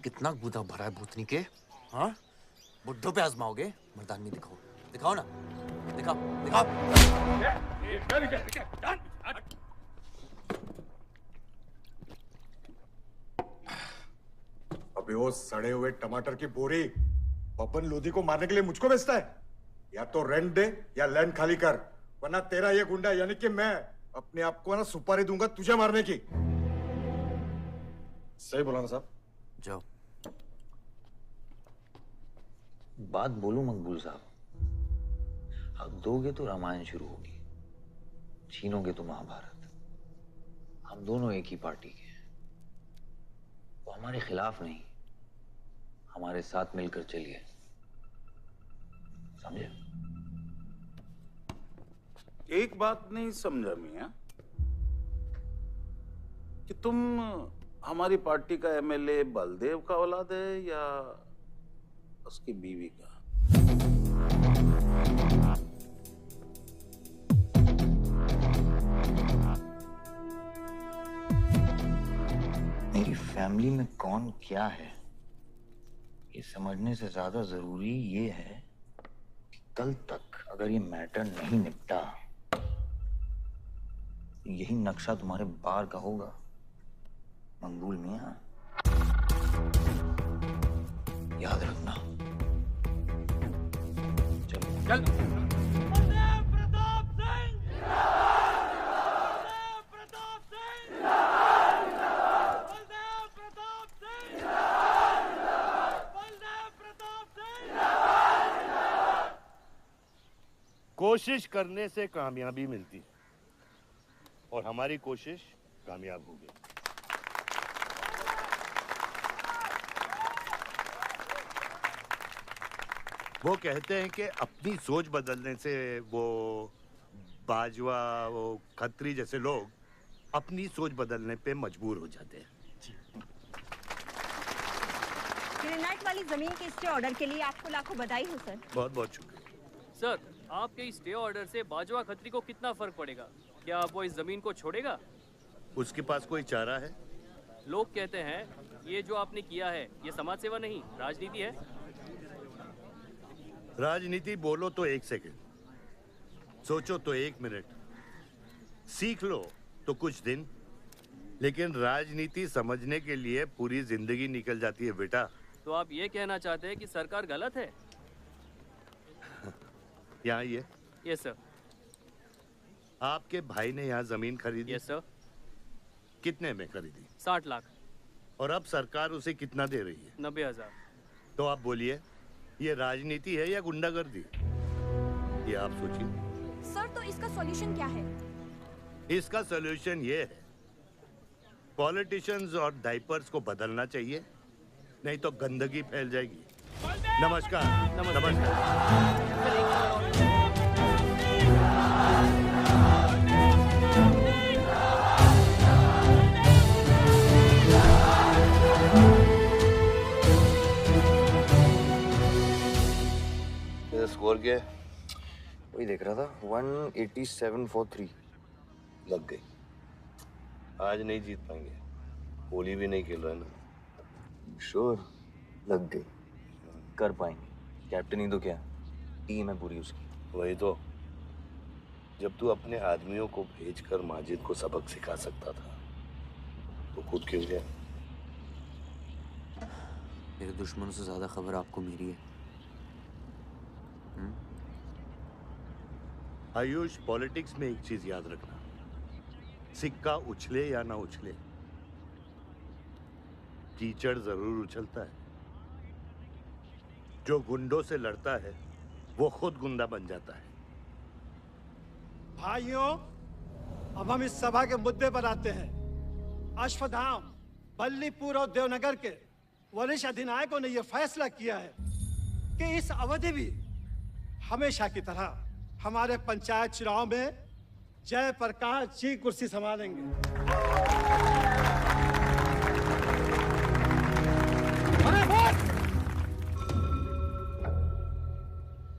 कितना गुदा भरा है भूतनी के। हाँ, बुड्ढों पे आजमाओगे? मर्दानगी दिखाओ, दिखाओ ना, दिखाओ दिखाओ। अबे वो सड़े हुए टमाटर की बोरी बब्बन लोधी को मारने के लिए मुझको बेचता है। या तो रेंट दे या लैंड खाली कर, वरना तेरा ये गुंडा यानी कि मैं अपने आप को ना सुपारी दूंगा तुझे मारने की। सही बोला ना साहब? जाओ। बात बोलूं मकबूल साहब, हक दोगे तो रामायण शुरू होगी, छीनोगे तो महाभारत। हम दोनों एक ही पार्टी के हैं, वो हमारे खिलाफ नहीं, हमारे साथ मिलकर चलिए, समझे? एक बात नहीं समझा मियां, कि तुम हमारी पार्टी का एमएलए बलदेव का औलाद है या उसकी बीवी का? मेरी फैमिली में कौन क्या है ये समझने से ज्यादा जरूरी ये है कि कल तक अगर ये मैटर नहीं निपटा, यही नक्शा तुम्हारे बार का होगा मंगूल मियां, याद रखना। चल कोशिश करने से कामयाबी मिलती है और हमारी कोशिश कामयाब होगी। वो कहते हैं कि अपनी सोच बदलने से वो बाजवा, वो खत्री जैसे लोग अपनी सोच बदलने पे मजबूर हो जाते हैं। ग्रेनाइट वाली जमीन के स्टे ऑर्डर के लिए आपको लाखों बधाई हो सर। बहुत बहुत शुक्रिया सर। आपके इस स्टे ऑर्डर से बाजवा खत्री को कितना फर्क पड़ेगा? क्या वो इस जमीन को छोड़ेगा? उसके पास कोई चारा है? लोग कहते हैं ये जो आपने किया है ये समाज सेवा नहीं राजनीति है। राजनीति बोलो तो 1 सेकंड, सोचो तो 1 मिनट, सीख लो तो कुछ दिन, लेकिन राजनीति समझने के लिए पूरी जिंदगी निकल जाती है बेटा। तो आप ये कहना चाहते हैं कि सरकार गलत है? यहाँ ये यस सर। आपके भाई ने यहाँ जमीन खरीदी? Yes sir. कितने में खरीदी? 60 लाख। और अब सरकार उसे कितना दे रही है? 90,000। तो आप बोलिए, ये राजनीति है या गुंडागर्दी? ये आप सोचिए। सर तो इसका सॉल्यूशन क्या है? इसका सॉल्यूशन ये है, पॉलिटिशियंस और डाइपर्स को बदलना चाहिए, नहीं तो गंदगी फैल जाएगी। नमस्कार। नमस्कार। स्कोर क्या है? वही देख रहा था, 187 for 3 लग गई। आज नहीं जीत पाएंगे, होली भी नहीं खेल रहा है ना। श्योर लग गई, कर पाएंगे। कैप्टन ही तो क्या, टीम है पूरी उसकी। वही तो, जब तू अपने आदमियों को भेजकर माजिद को सबक सिखा सकता था तो खुद क्यों गया? मेरे दुश्मनों से ज्यादा खबर आपको मेरी है। आयुष, पॉलिटिक्स में एक चीज याद रखना, सिक्का उछले या ना उछले, कीचड़ जरूर उछलता है। जो गुंडों से लड़ता है वो खुद गुंडा बन जाता है। भाइयों, अब हम इस सभा के मुद्दे पर आते हैं। अश्वत्थाम, बल्लीपुर और देवनगर के वरिष्ठ अधिनायकों ने यह फैसला किया है कि इस अवधि भी हमेशा की तरह हमारे पंचायत चुनाव में जयप्रकाश जी कुर्सी संभालेंगे।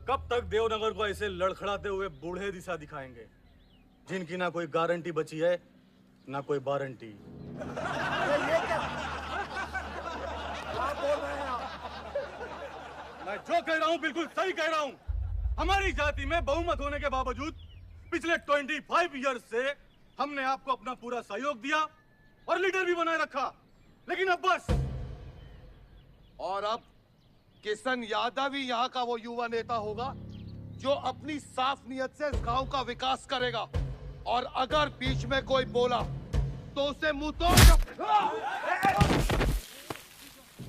कब तक देवनगर को ऐसे लड़खड़ाते हुए बूढ़े दिशा दिखाएंगे, जिनकी ना कोई गारंटी बची है ना कोई वारंटी? मैं जो कह रहा हूँ बिल्कुल सही कह रहा हूँ। हमारी जाति में बहुमत होने के बावजूद पिछले 25 ईयर्स से हमने आपको अपना पूरा सहयोग दिया और लीडर भी बनाए रखा, लेकिन अब बस। और अब किशन यादव ही यहाँ का वो युवा नेता होगा जो अपनी साफ नियत से इस गांव का विकास करेगा, और अगर बीच में कोई बोला तो उसे मुंह तोड़।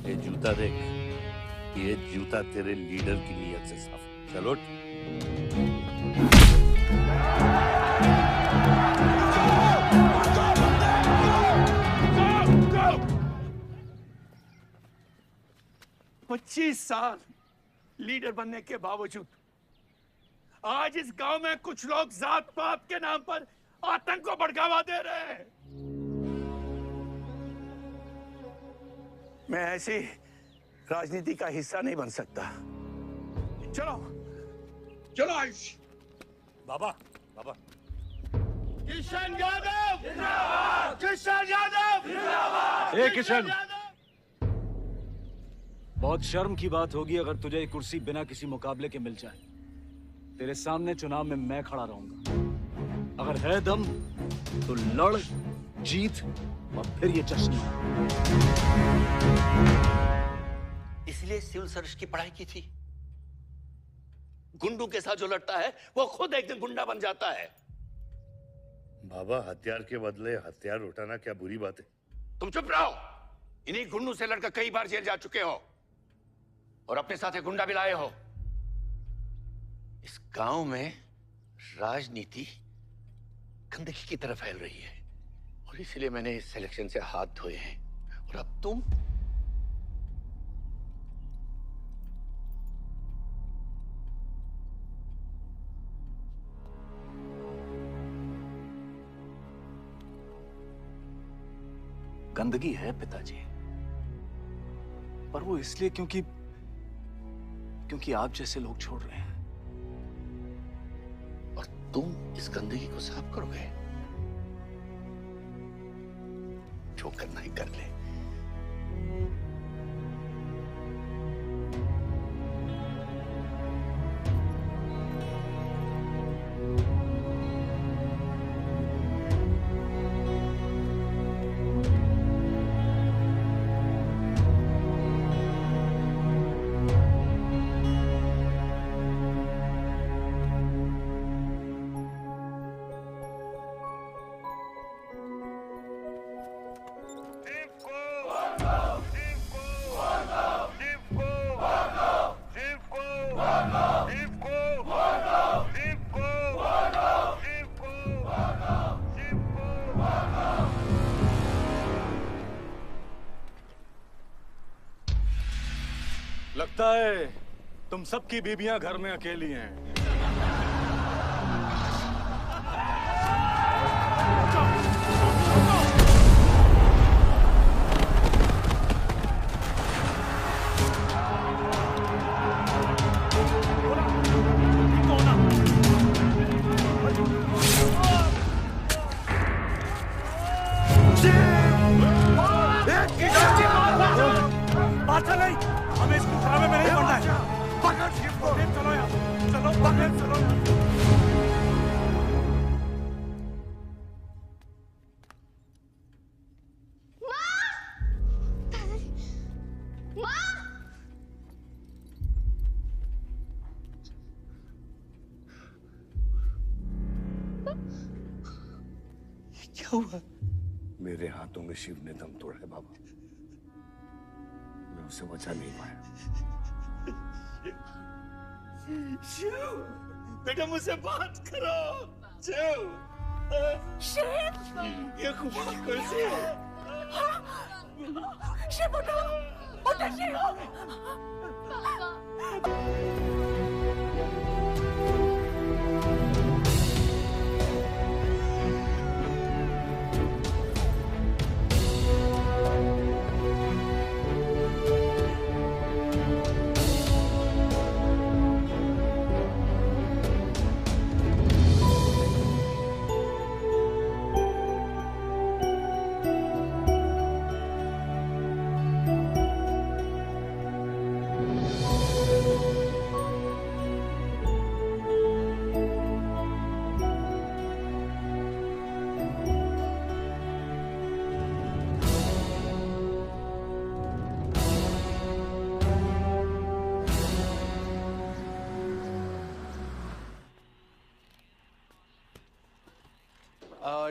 ये जूता देख, ये जूता तेरे लीडर की नियत से साफ। चलो पच्चीस साल लीडर बनने के बावजूद आज इस गांव में कुछ लोग जात पात के नाम पर आतंक को बढ़ावा दे रहे हैं। मैं ऐसी राजनीति का हिस्सा नहीं बन सकता। चलो चलो आयुष। बाबा, बाबा। किशन यादव जिंदाबाद, किशन यादव जिंदाबाद। ए किशन, बहुत शर्म की बात होगी अगर तुझे ये कुर्सी बिना किसी मुकाबले के मिल जाए। तेरे सामने चुनाव में मैं खड़ा रहूंगा। अगर है दम तो लड़, जीत और फिर ये जश्न। इसलिए सिविल सर्विस की पढ़ाई की थी। गुंडों के साथ जो लड़ता है वो खुद एक दिन गुंडा बन जाता है। बाबा, हथियार के बदले हथियार उठाना क्या बुरी बात है? तुम चुप रहो। इन्हीं गुंडों से लड़कर कई बार जेल जा चुके हो और अपने साथ एक गुंडा भी लाए हो। इस गांव में राजनीति गंदगी की तरफ फैल रही है और इसलिए मैंने इस सिलेक्शन से हाथ धोए हैं। और अब तुम गंदगी है पिताजी, पर वो इसलिए क्योंकि आप जैसे लोग छोड़ रहे हैं। और तुम इस गंदगी को साफ करोगे। जो करना ही कर ले। लगता है तुम सबकी बीबियां घर में अकेली हैं। बात नहीं, हमें इस मुकाबले में नहीं पड़ना है। पकड़ इसको, चलो यार, चलो पकड़, चलो। क्या हुआ? मेरे हाथों में शिव ने दम तोड़ा है बाबा। मैं उसे बचा नहीं पाया। शिव, बेटा मुझसे बात करो। शिव, शिव, ये खुशी कैसे है? शिव उठो, उठो शिव।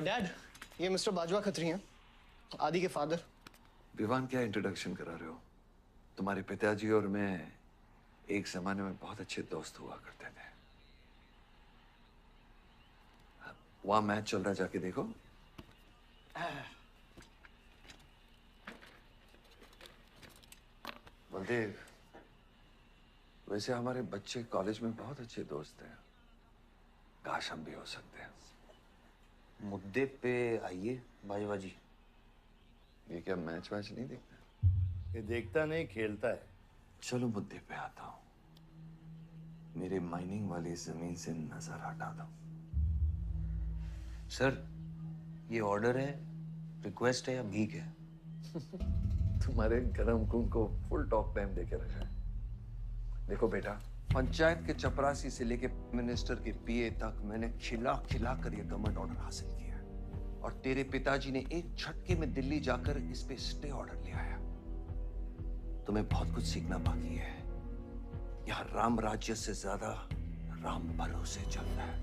डैड, ये मिस्टर बाजवा खत्री हैं, आदि के फादर। विवान, क्या इंट्रोडक्शन करा रहे हो? तुम्हारे पिताजी और मैं एक जमाने में बहुत अच्छे दोस्त हुआ करते थे। वहां मैच चल रहा है, जाके देखो। बलदेव, वैसे हमारे बच्चे कॉलेज में बहुत अच्छे दोस्त हैं। काश हम भी हो सकते हैं। मुद्दे पे आइए बाजवा जी। ये क्या मैच वैच नहीं देखता? ये देखता नहीं, खेलता है। चलो मुद्दे पे आता हूँ। मेरे माइनिंग वाली जमीन से नजर हटा दो। सर, ये ऑर्डर है, रिक्वेस्ट है या भीख है? तुम्हारे गरम खून को फुल टॉक टाइम देके रखा है। देखो बेटा, पंचायत के चपरासी से लेके मिनिस्टर के पीए तक मैंने खिला खिला कर ये गवर्नमेंट ऑर्डर हासिल किया, और तेरे पिताजी ने एक झटके में दिल्ली जाकर इस पे स्टे ऑर्डर ले आया। तुम्हें बहुत कुछ सीखना बाकी है। यहाँ राम राज्य से ज्यादा राम भरोसे चलता है।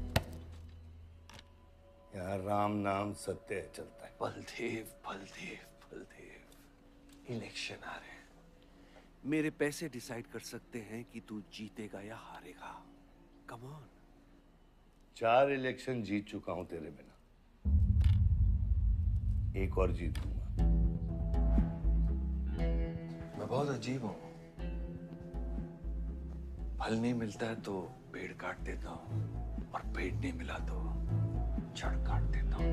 यहाँ राम नाम सत्य चलता है। बलदेव, बलदेव, बलदेव, इलेक्शन आ रहे हैं। मेरे पैसे डिसाइड कर सकते हैं कि तू जीतेगा या हारेगा। Come on. 4 इलेक्शन जीत चुका हूं तेरे बिना, एक और जीतूंगा। मैं बहुत अजीब हूं। फल नहीं मिलता है तो पेड़ काट देता हूं, और पेड़ नहीं मिला तो जड़ काट देता हूं।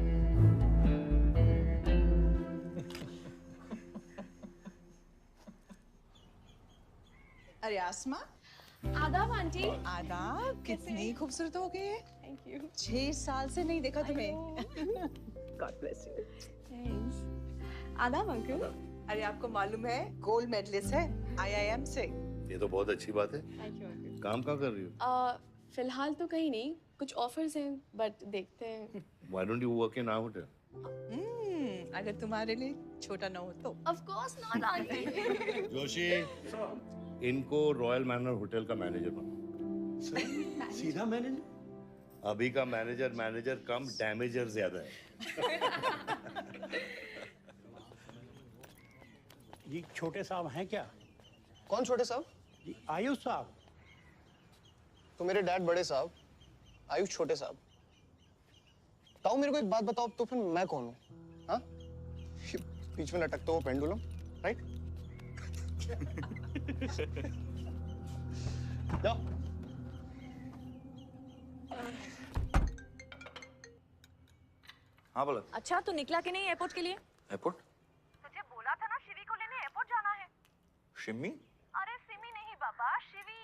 अरे आसमा, आदाब आंटी। आदाब, कितनी खूबसूरत हो गई है। Thank you. 6 साल से नहीं देखा तुम्हें। God bless you. थैंक्स। आदाब अंकल। अरे आपको मालूम है गोल्ड मेडलिस्ट है IIM से। ये तो बहुत अच्छी बात है। Thank you uncle. काम क्या कर रही हो? फिलहाल तो कहीं नहीं, कुछ ऑफर्स हैं, बट देखते हैं। Why don't you work in our hotel? अगर तुम्हारे लिए छोटा ना हो तो। Of course not aunty. Joshi, इनको रॉयल मैनर होटल का मैनेजर बना। सीधा मैनेजर? अभी का मैनेजर कम, डैमेजर ज्यादा है। ये छोटे साहब हैं क्या? कौन छोटे साहब? जी आयुष साहब। तो मेरे डैड बड़े साहब, आयुष छोटे साहब। ताऊ, मेरे को एक बात बताओ, तो फिर मैं कौन हूँ? हाँ? बीच में लटकता हुआ पेंडुलम, राइट? जाओ। हाँ बोला। अच्छा, तो निकला कि नहीं एयरपोर्ट के लिए? एयरपोर्ट? तुझे बोला था ना शिवी को लेने एयरपोर्ट जाना है। शिमी? अरे सिमी नहीं बाबा, शिवी।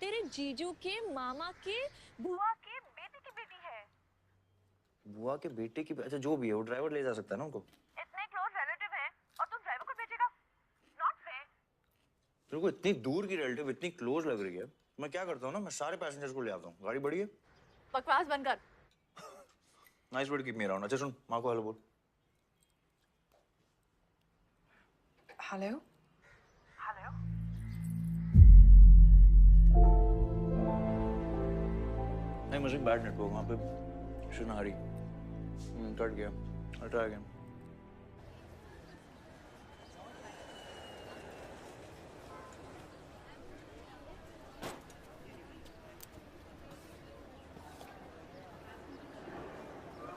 तेरे जीजू के मामा के बुआ के बेटे की बेटी है। बुआ के बेटे की? अच्छा, जो भी है वो ड्राइवर ले जा सकता है ना उनको? इतने क्लोज रिलेटिव हैं और तुम ड्राइवर को भेजेगा? Not fair. तेरे को इतनी दूर की रिलेटिव इतनी क्लोज लग रही है। मैं क्या करता हूँ ना, मैं सारे पैसेंजर्स को ले आता हूँ। गाड़ी बड़ी है। बकवास बंद कर। Nice word, keep me around. अच्छा सुन, माँ को हेलो बोल। हेलो। हेलो। नहीं, मुझे बैड नेटवर्क वहाँ पे। सुन आ रही। कट गया। I'll try again.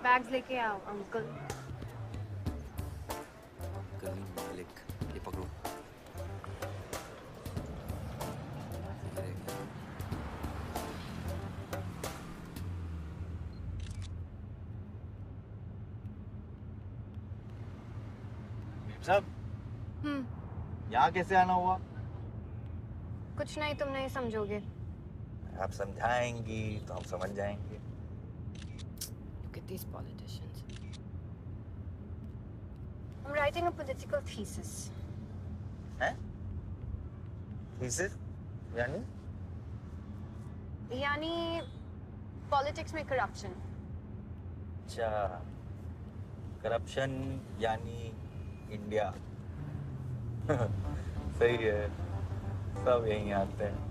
बैग्स लेके आओ अंकल। कलीम मालिक, ये पकड़ो। साहब, यहाँ कैसे आना हुआ? कुछ नहीं, तुम नहीं समझोगे। आप समझाएंगी तो हम समझ जाएंगे। Look at these politicians. I'm writing a political thesis. हैं? Thesis? यानी? यानी पॉलिटिक्स में करप्शन। अच्छा, करप्शन यानी इंडिया। सही है, सब यहीं आते हैं।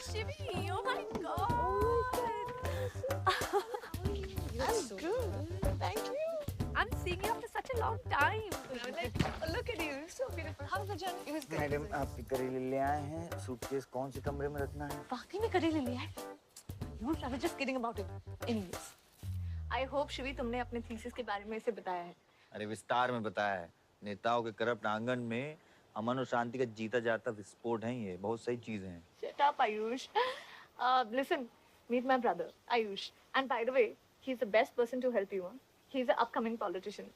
Shivi, oh my God. I'm good. Thank you. I'm seeing you after such a long time. Like, look at you, you're so beautiful. How was the journey? It was good. Madam आप करेले ले आए हैं, suitcase कौन से कमरे में रखना है? वाकई में करेले ले आए? I was just kidding about it. Anyways, I hope Shivi तुमने अपने थीसिस के बारे में इसे बताया है. अरे विस्तार में बताया है। नेताओं के करप्ट आंगन में अमन और शांति का जीता जाता विस्फोट है ये, बहुत सही चीजें हैं। Shut up, Ayush. Listen, meet my brother, Ayush. And by the way, he's the best person to help you. Huh? He's an upcoming politician.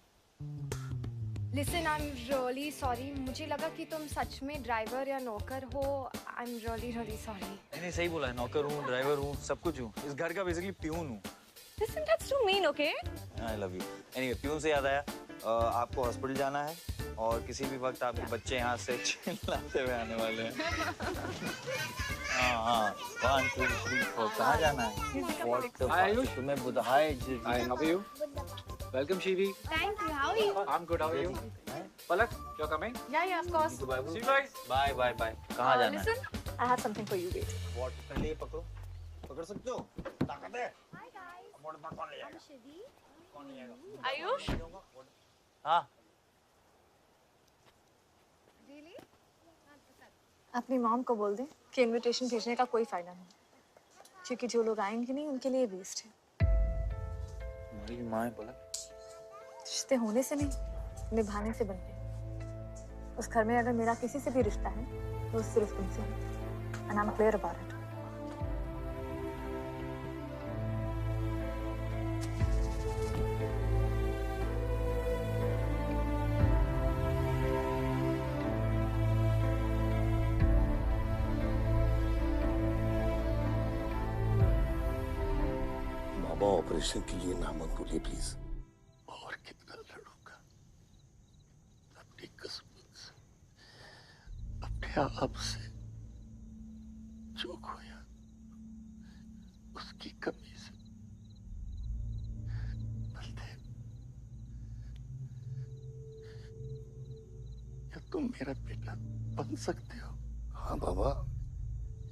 Listen, I'm really sorry. मुझे लगा कि तुम सच में ड्राइवर या नौकर हो. I'm really sorry. नहीं सही बोला है, नौकर हूँ, ड्राइवर हूँ, सब कुछ हूँ। इस घर का बेसिकली प्यून हूँ। Listen, that's too mean, okay? I love you. Anyway, peon से याद आया, आपको हॉस्पिटल जाना है और किसी भी वक्त आपके बच्चे यहाँ से चिल्लाते हुए आने वाले हैं। हाँ, 1, 2, 3, 4 कहाँ जाना है? Hi Ayush. तुम्हें बुधाए जी। Hi, how are you? Welcome Shivi. Thank you. How are you? I'm good. How are you? Palak, you're coming? Yeah, of course. See you guys. Bye. कहाँ जाना है? Listen, I have something for you. Wait. What? पहले ये पकड़ो, पकड़ सकते हो? ताकत है? Hi guys. कौन ले जाएगा? I'm Shivi. कौन ले जाएगा? Ayush? हाँ। Really? अपनी मॉम को बोल दे कि इनविटेशन भेजने का कोई फायदा नहीं, क्योंकि जो लोग आएंगे नहीं उनके लिए वेस्ट है। हमारी माँ है पलक। रिश्ते होने से नहीं, निभाने से बनते हैं। उस घर में अगर मेरा किसी से भी रिश्ता है तो सिर्फ तुमसे है। And I'm clear about it. Baba operation के लिए ना मत बोलिए प्लीज। और कितना लड़ूंगा अपनी किस्मत से, अपने आप से, जो खोया उसकी कमी से। बलदेव, क्या तुम मेरा बेटा बन सकते हो? हाँ बाबा,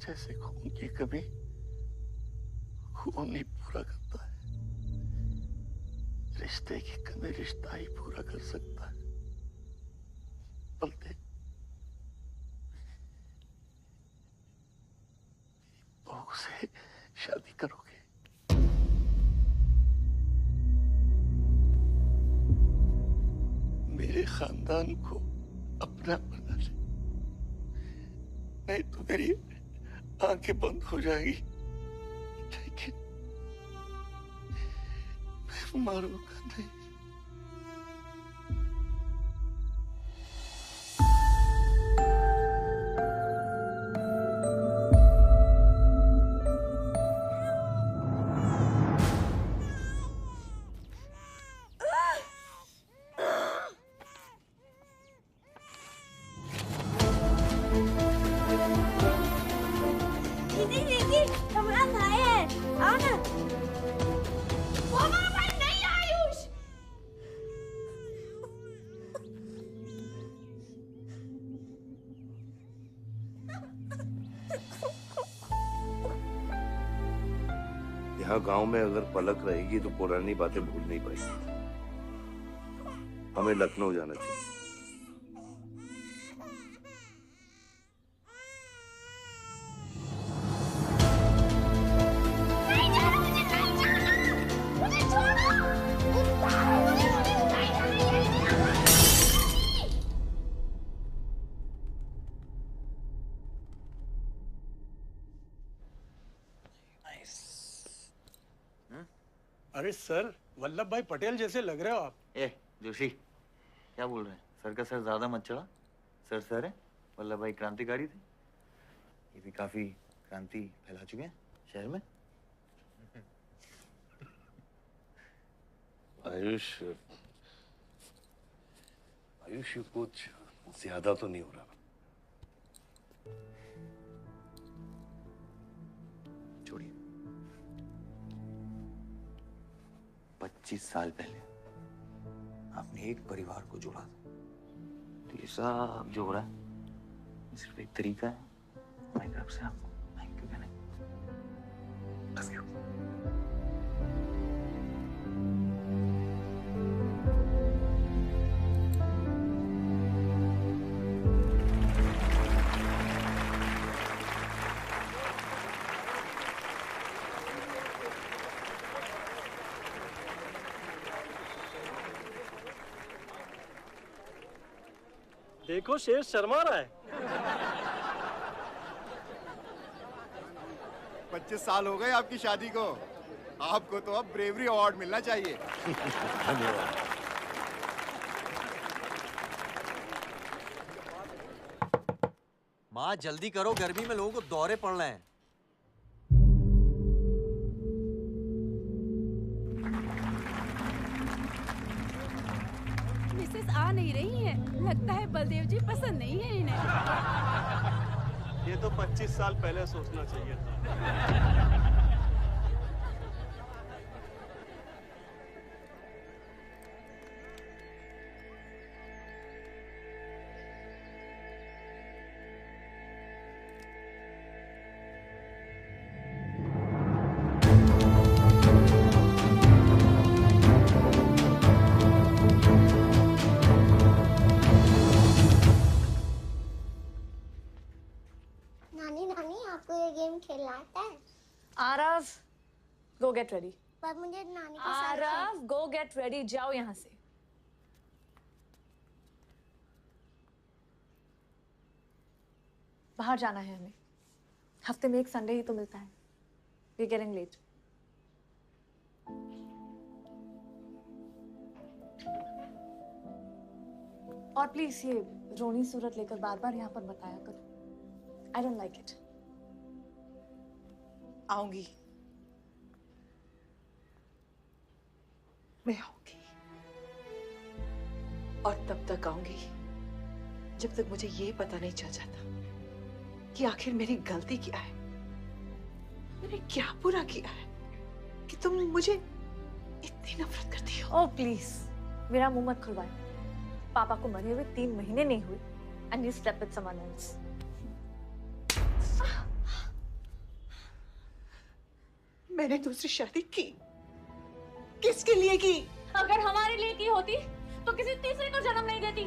जैसे खून की कमी खून ही पूरा करता है, रिश्ते की कमी रिश्ता ही पूरा कर सकता है। बलदेव, बहू से शादी करोगे? मेरे खानदान को अपना बना ले, नहीं तो मेरी आंखें बंद हो जाएगी। लेकिन मैं मारूंगा नहीं। दीदी, हमारा भाई है। आओ ना। वो हमारा भाई नहीं है, आयुष। यहाँ गांव में अगर पलक रहेगी तो पुरानी बातें भूल नहीं पाएगी। हमें लखनऊ जाना चाहिए। अरे सर, वल्लभ भाई पटेल जैसे लग रहे हो आप। ए जोशी, क्या बोल रहे हैं? सर का सर ज्यादा मत चढ़ा। सर है, वल्लभ भाई क्रांतिकारी थे। ये भी काफी क्रांति फैला चुके हैं शहर में। आयुष, ये कुछ ज्यादा तो नहीं हो रहा? छोड़िए। 25 साल पहले आपने एक परिवार को जोड़ा था, तो ये सब जोड़ा है सिर्फ एक तरीका है हमारी तरफ से आपको थैंक यू कहने का। Love you. देखो शेर शर्मा रहा है। 25 साल हो गए आपकी शादी को। आपको तो अब ब्रेवरी अवार्ड मिलना चाहिए। धन्यवाद। माँ जल्दी करो, गर्मी में लोगों को दौरे पड़ रहे हैं। मिसेस आ नहीं रही हैं। लगता है बलदेव जी पसंद नहीं है इन्हें। ये तो 25 साल पहले सोचना चाहिए था। नानी नानी आपको ये गेम खेलना आता है? आरव, गो गेट रेडी। पर मुझे नानी के साथ आरव, गो गेट रेडी, जाओ यहाँ से। बाहर जाना है हमें। हफ्ते में एक संडे ही तो मिलता है। We are getting late. और प्लीज ये रोनी सूरत लेकर बार बार यहाँ पर बताया करो। I don't like it. आऊंगी, मैं आऊंगी, और तब तक आऊंगी जब तक मुझे ये पता नहीं चल जाता कि आखिर मेरी गलती क्या है। मैंने क्या बुरा किया है कि तुम मुझे इतनी नफरत करती हो? ओह प्लीज, मेरा मुंह मत खुलवाए। पापा को मरे हुए 3 महीने नहीं हुए and you slept with someone else. मैंने दूसरी शादी की। किसके लिए की? अगर हमारे लिए की होती तो किसी तीसरे को जन्म नहीं देती।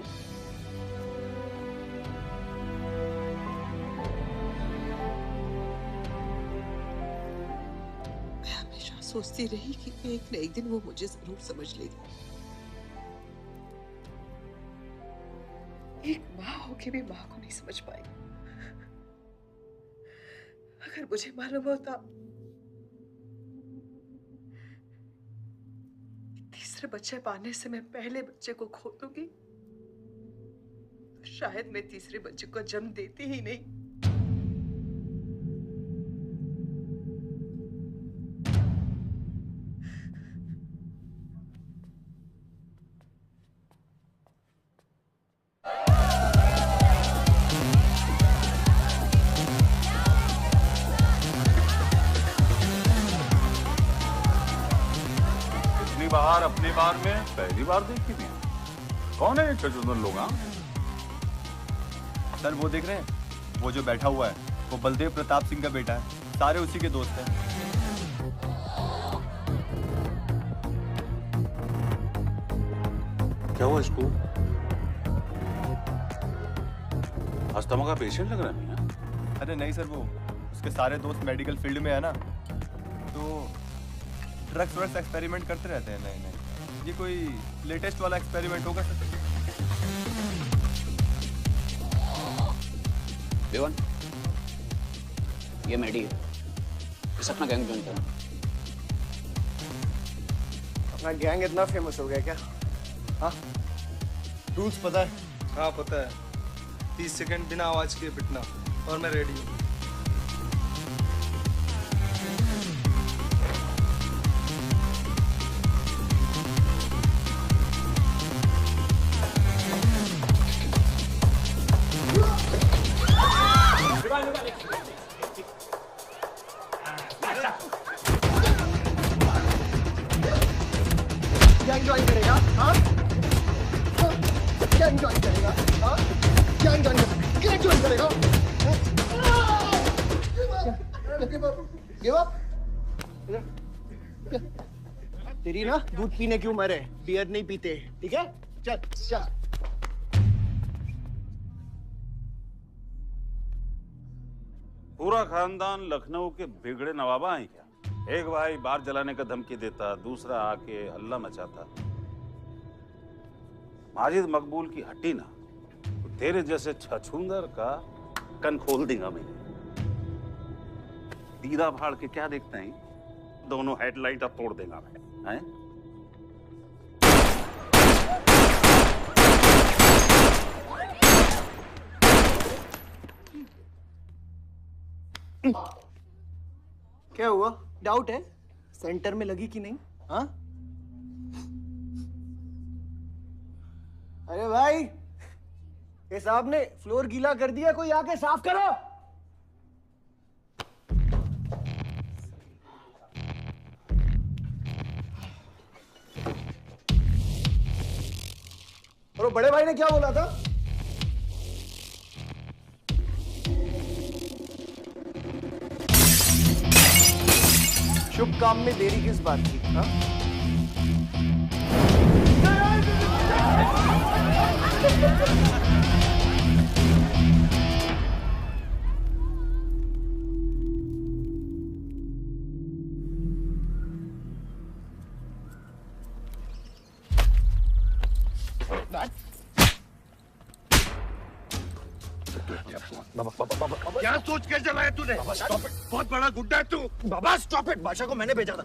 मैं हमेशा सोचती रही कि एक न एक दिन वो मुझे जरूर समझ लेगी। एक माँ होके भी माँ को नहीं समझ पाई। अगर मुझे मालूम होता तीसरे बच्चे पाने से मैं पहले बच्चे को खो दूंगी तो शायद मैं तीसरे बच्चे को जन्म देती ही नहीं। बाहर अपनी बार में पहली बार देखी थी। कौन है चचुंदर लोग? सर वो देख रहे हैं, वो जो बैठा हुआ है वो बलदेव प्रताप सिंह का बेटा है। सारे उसी के दोस्त हैं। क्या हुआ इसको? अस्थमा का पेशेंट लग रहा है। अरे नहीं सर, वो उसके सारे दोस्त मेडिकल फील्ड में है ना, तो ड्रग्स वर्स एक्सपेरिमेंट करते रहते हैं। नहीं नहीं, ये कोई लेटेस्ट वाला एक्सपेरिमेंट होगा सर। देवन, ये मेडी है, इस अपना गैंग ज्वाइन करना। अपना गैंग इतना फेमस हो गया क्या? हाँ, रूल्स पता है? हाँ पता है। 30 सेकंड बिना आवाज के पिटना, और मैं रेडी हूँ। गैंग ज्वाइन करेगा? हाँ? गैंग ज्वाइन करेगा? हाँ? गैंग ज्वाइन करेगा? Give up? तेरी ना दूध पीने की उम्र है, बियर नहीं पीते, ठीक है? चल चल। पूरा खानदान लखनऊ के बिगड़े नवाबा हैं क्या? एक भाई बार जलाने का धमकी देता, दूसरा आके हल्ला मचाता। माजिद मकबूल की हट्टी ना तो तेरे जैसे छछूंदर का कन खोल देगा मैं। दीदा फाड़ के क्या देखते हैं? दोनों हेडलाइट अब तोड़ देगा मैं, हैं? क्या हुआ? डाउट है सेंटर में लगी कि नहीं? हाँ? अरे भाई, ये साहब ने फ्लोर गीला कर दिया, कोई आके साफ करो। और बड़े भाई ने क्या बोला था? शुभ काम में देरी किस बात की? हाँ? क्या सोच के चलाया तूने? बहुत बड़ा गुड्डा है तू। बाबा स्टॉप इट, बादशाह को मैंने भेजा था।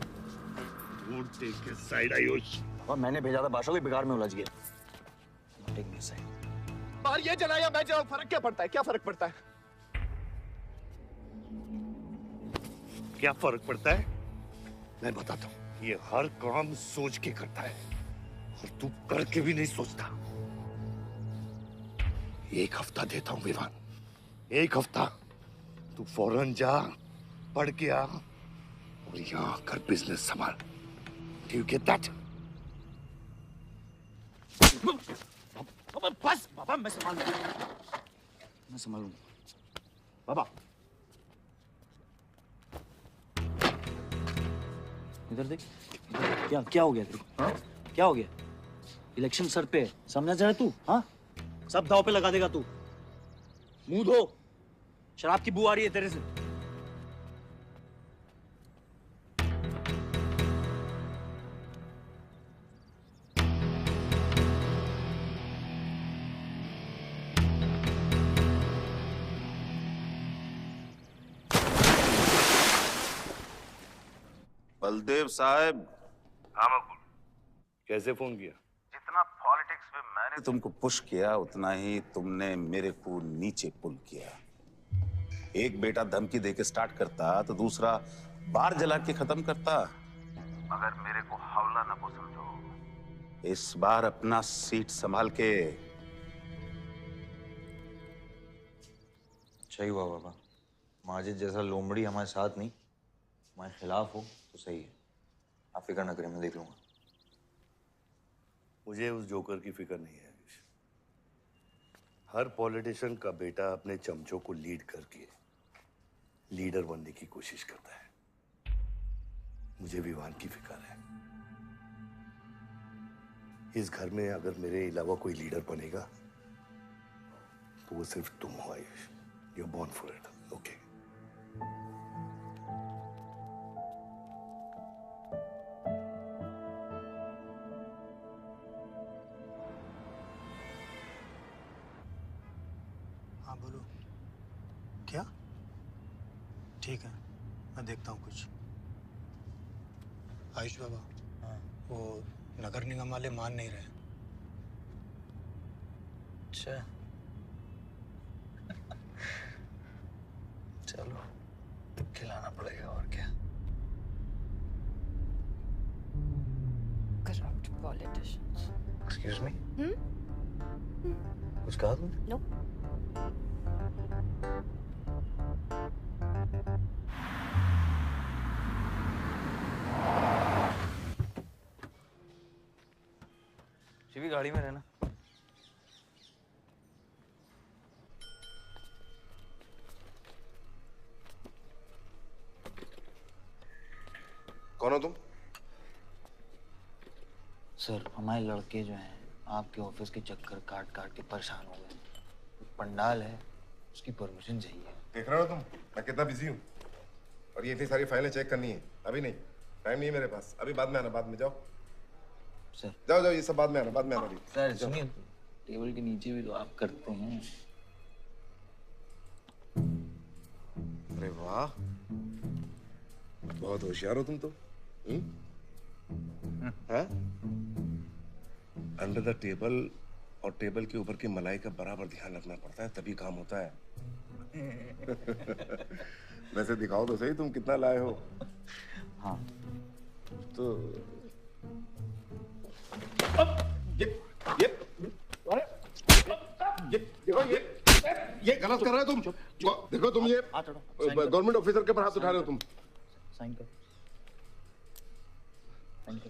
Don't take his side, Ayush. बाबा मैंने भेजा था, बादशाह को बिगाड़ में उलझ गया। Don't take his side। बाहर ये जलाया मैं जलाऊं, फर्क क्या पड़ता है? क्या फर्क पड़ता है? क्या फर्क पड़ता है? मैं बताता हूँ। ये हर काम सोच के करता है और तू करके भी नहीं सोचता। एक हफ्ता देता हूँ विवान, एक हफ्ता। तू फौरन जा, पढ़ के आ और यहाँ आकर बिजनेस संभाल। Do you get that? बस बाबा, मैं संभालूंगा। बाबा इधर देख, क्या क्या हो गया तेरे को? हाँ? क्या हो गया? इलेक्शन सर पे, समझा जाए तू? हाँ? सब दाव पे लगा देगा तू। मुंह धो, शराब की बू आ रही है तेरे से। बलदेव साहब। हाँ मकबूल, कैसे फोन किया? जितना पॉलिटिक्स में मैंने तुमको पुश किया उतना ही तुमने मेरे को नीचे पुल किया। एक बेटा धमकी देके स्टार्ट करता तो दूसरा बार जला के खत्म करता। मगर मेरे को हौला न को समझो। इस बार अपना सीट संभाल के। सही हुआ बाबा, माजिद जैसा लोमड़ी हमारे साथ नहीं, हमारे खिलाफ हो तो सही है। आप फिक्र ना करें, मैं देख लूंगा। मुझे उस जोकर की फिक्र नहीं है। हर पॉलिटिशियन का बेटा अपने चमचों को लीड करके लीडर बनने की कोशिश करता है। मुझे विवान की फिक्र है। इस घर में अगर मेरे अलावा कोई लीडर बनेगा तो वो सिर्फ तुम हो Ayush. You're born for it, okay? हाँ बोलो। क्या? ठीक है, मैं देखता हूँ कुछ। आयुष बाबा, हाँ, वो नगर निगम वाले मान नहीं रहे। अच्छा, चलो खिलाना पड़ेगा और क्या। Corrupt politicians. Excuse me? कुछ कहा तुमने? No. शिवी गाड़ी में रहना। कौन हो तुम? सर हमारे लड़के जो हैं आपके ऑफिस के चक्कर काट काट के परेशान हो गए। पंडाल है, उसकी परमिशन चाहिए। देख रहे हो तुम मैं कितना बिजी हूँ, और ये इतनी सारी फाइलें चेक करनी है। अभी नहीं, टाइम नहीं है मेरे पास। अभी बाद में आना, बाद में। जाओ सर। जाओ जाओ, ये सब बाद में आना, बाद में आना। अभी सर सुनिए, टेबल के नीचे भी तो आप करते हैं। अरे वाह, बहुत होशियार हो तुम तो। हाँ? अंडर द टेबल और टेबल के ऊपर की मलाई का बराबर ध्यान रखना पड़ता है, तभी काम होता है। वैसे दिखाओ तो सही तुम कितना लाए हो। हाँ तो ये गलत कर रहे हो तुम। देखो तुम ये गवर्नमेंट ऑफिसर के ऊपर हाथ उठा रहे हो तुम। साइन कर, साइन कर।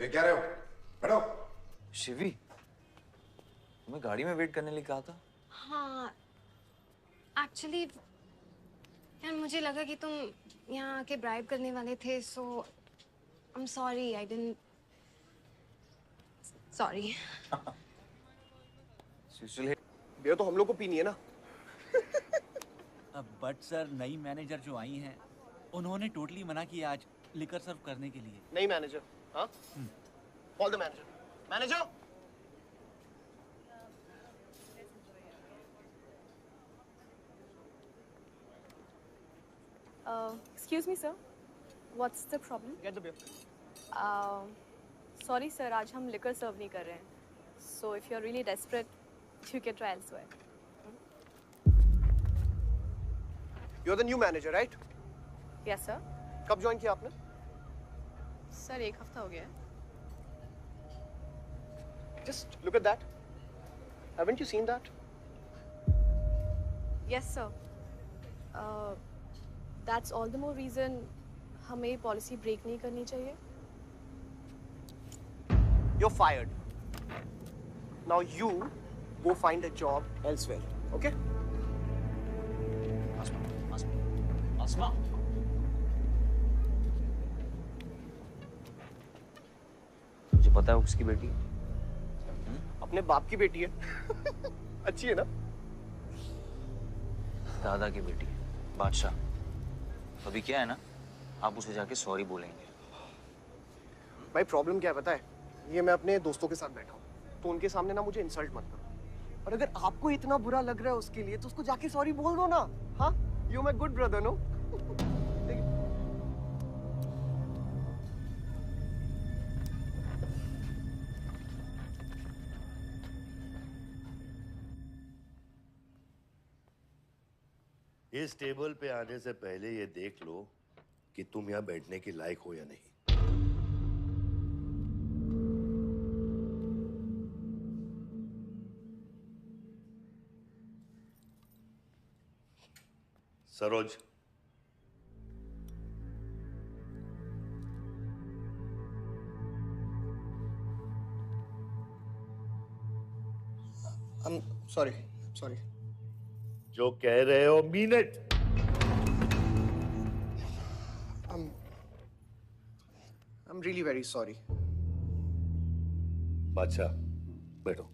ये क्या रहे हो? बैठो। शिवी, तुम्हें गाड़ी में वेट करने लिए कहा था। हाँ, एक्चुअली यार मुझे लगा कि तुम यहाँ आके ब्राइब करने वाले थे, so I am sorry, I didn't, sorry. Beer तो हम लोग को पीनी है ना। बट सर नई मैनेजर जो आई हैं उन्होंने टोटली मना किया आज लिकर सर्व करने के लिए। नहीं मैनेजर, हाँ? Call the manager. Manager, Excuse me, sir. What's the problem? get the beer. Sorry, sir. आज हम liquor serve नहीं कर रहे हैं. So if you're really desperate, you can try elsewhere. You're the new manager, right? Yes, sir. कब join किया आपने? Sir, एक हफ्ता हो गया है. Just look at that. Haven't you seen that? Yes, sir. That's all the more reason हमें policy break नहीं करनी चाहिए. You're fired. Now you go find a job elsewhere, okay? आसमा, मुझे पता है वो किसकी बेटी है। अपने बाप की बेटी है। अच्छी है ना? दादा की बेटी है, बादशाह। अभी क्या है ना, आप उसे जाके सॉरी बोलेंगे। भाई प्रॉब्लम क्या है पता है? ये मैं अपने दोस्तों के साथ बैठा हूँ, तो उनके सामने ना मुझे इंसल्ट मत करो। और अगर आपको इतना बुरा लग रहा है उसके लिए, तो उसको जाके सॉरी बोल दो ना। हाँ? You my good brother, no? इस टेबल पे आने से पहले ये देख लो कि तुम यहाँ बैठने के लायक हो या नहीं। सरोज, सॉरी। जो कह रहे हो mean it. I'm really very sorry. बादशाह, बैठो।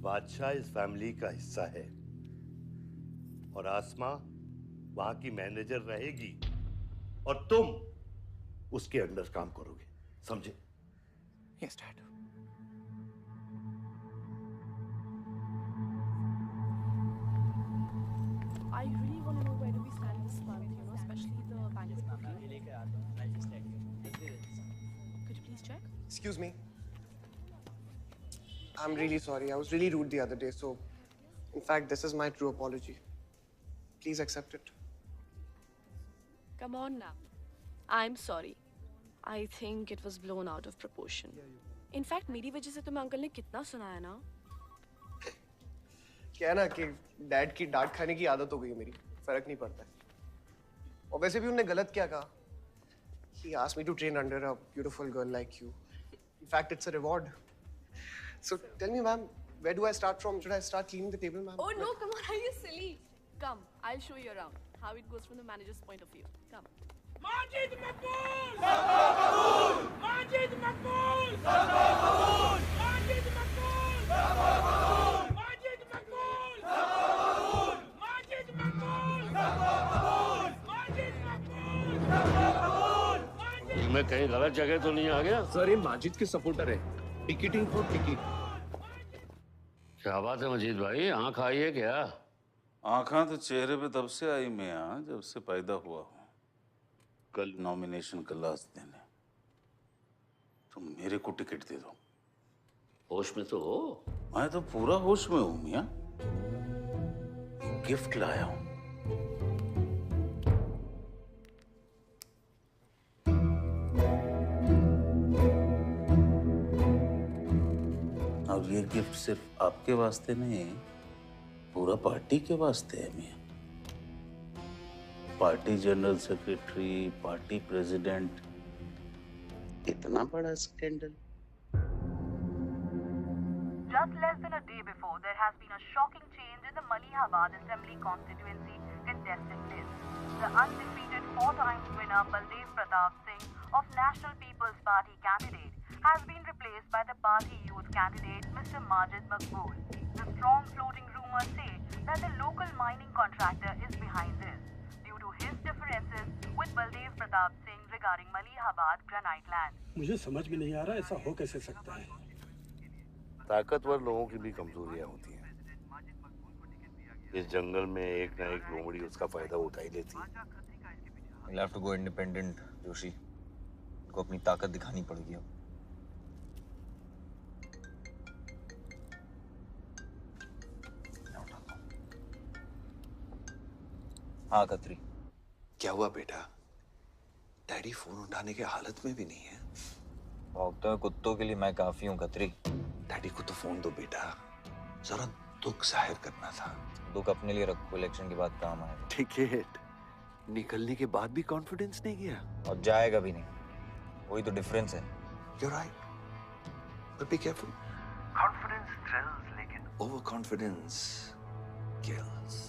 बादशाह इस फैमिली का हिस्सा है और आसमा वहां की मैनेजर रहेगी और तुम उसके अंडर काम करोगे, समझे? Yes, Dad. I really want to know where do we stand this month, you know, especially the banquet booking. Could you please check? Excuse me. I'm really sorry. I was really rude the other day, so in fact, this is my true apology. Please accept it. Come on now. I'm sorry. I think it was blown out of proportion. In fact, मेरी वजह से तुम्हें uncle ने कितना सुनाया ना? क्या है ना कि डैड की डांट खाने की आदत हो गई है मेरी, फर्क नहीं पड़ता है। और वैसे भी उन्होंने गलत क्या कहा? He asked me to train under a beautiful girl like you. In fact, it's a reward. So tell me, ma'am, where do I start from? Should I start cleaning the table, ma'am? Oh no, come on, are you silly? Come, I'll show you around how it goes from the manager's point of view. Come. Majid Maqbool! Maqbool! Majid Maqbool! Maqbool! Majid Maqbool! Maqbool! Majid Maqbool! Maqbool! Majid Maqbool! Maqbool! Majid Maqbool! मैं कहीं गलत जगह तो नहीं आ गया? Sir ये माजिद के supporter है। Ticketing for ticket. क्या बात है मजीद भाई, आंख आई है क्या? आंखें तो चेहरे पे तब से आई मैं जब से पैदा हुआ हूँ। कल नॉमिनेशन का लास्ट दिन है, तुम मेरे को टिकट दे दो। होश में तो हो? मैं तो पूरा होश में हूँ मियाँ। गिफ्ट लाया हूँ। अब ये गिफ्ट सिर्फ आपके वास्ते नहीं, पूरा पार्टी के वास्ते है मियाँ। Party general secretary, party president, इतना बड़ा scandal. Just less than a day before, there has been a shocking change in the Malihabad Assembly constituency contestant list. The undefeated 4 times winner Baldev Pratap Singh of National People's Party candidate has been replaced by the party youth candidate Mr. Majid Maqbool. The strong floating rumors say that the local mining contractor is behind this due to his differences with Baldev Pratap Singh regarding Malihabad granite land. मुझे समझ में नहीं आ रहा ऐसा हो कैसे सकता है। ताकतवर लोगों की भी कमजोरियां होती हैं। इस जंगल में एक ना एक लोमड़ी उसका फायदा उठा ही लेती है। You'll have to go independent, Joshi. उनको अपनी ताकत दिखानी पड़ेगी अब। हाँ खत्री। क्या हुआ बेटा? डैडी फोन उठाने के हालत में भी नहीं है। भौंकते हुए कुत्तों के लिए मैं काफी हूँ खत्री। डैडी को तो फोन दो बेटा, जरा दुख जाहिर करना था। दुख अपने लिए रखो, इलेक्शन के बाद काम आएगा। टिकट निकलने के बाद भी कॉन्फिडेंस नहीं गया और जाएगा भी नहीं, वही तो डिफरेंस है। You're right, but be careful. Confidence thrills, लेकिन overconfidence kills.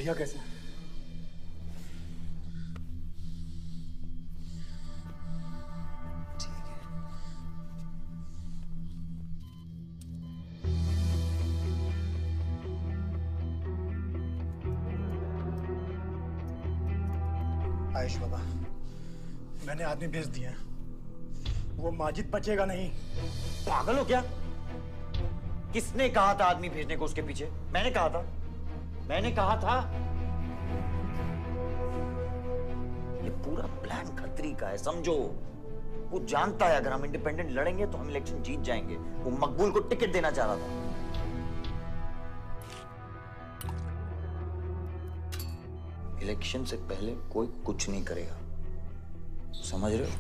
भैया कैसे? आयुष बाबा, मैंने आदमी भेज दिए हैं। वो माजिद बचेगा नहीं। पागल हो क्या? किसने कहा था आदमी भेजने को उसके पीछे? मैंने कहा था। ये पूरा प्लान खतरी का है, समझो। वो जानता है अगर हम इंडिपेंडेंट लड़ेंगे तो हम इलेक्शन जीत जाएंगे। वो मकबूल को टिकट देना चाह रहा था। इलेक्शन से पहले कोई कुछ नहीं करेगा, समझ रहे हो?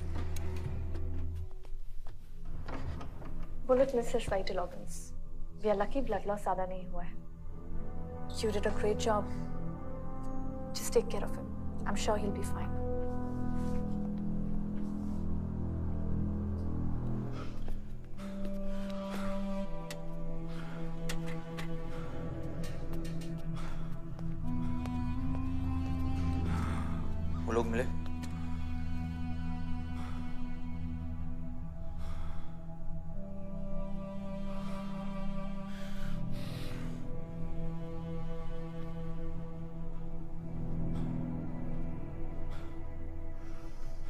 Bullet misses vital organs. We are lucky blood loss ज्यादा नहीं हुआ है। You did a great job. Just take care of him. I'm sure he'll be fine. वो लोग मिले?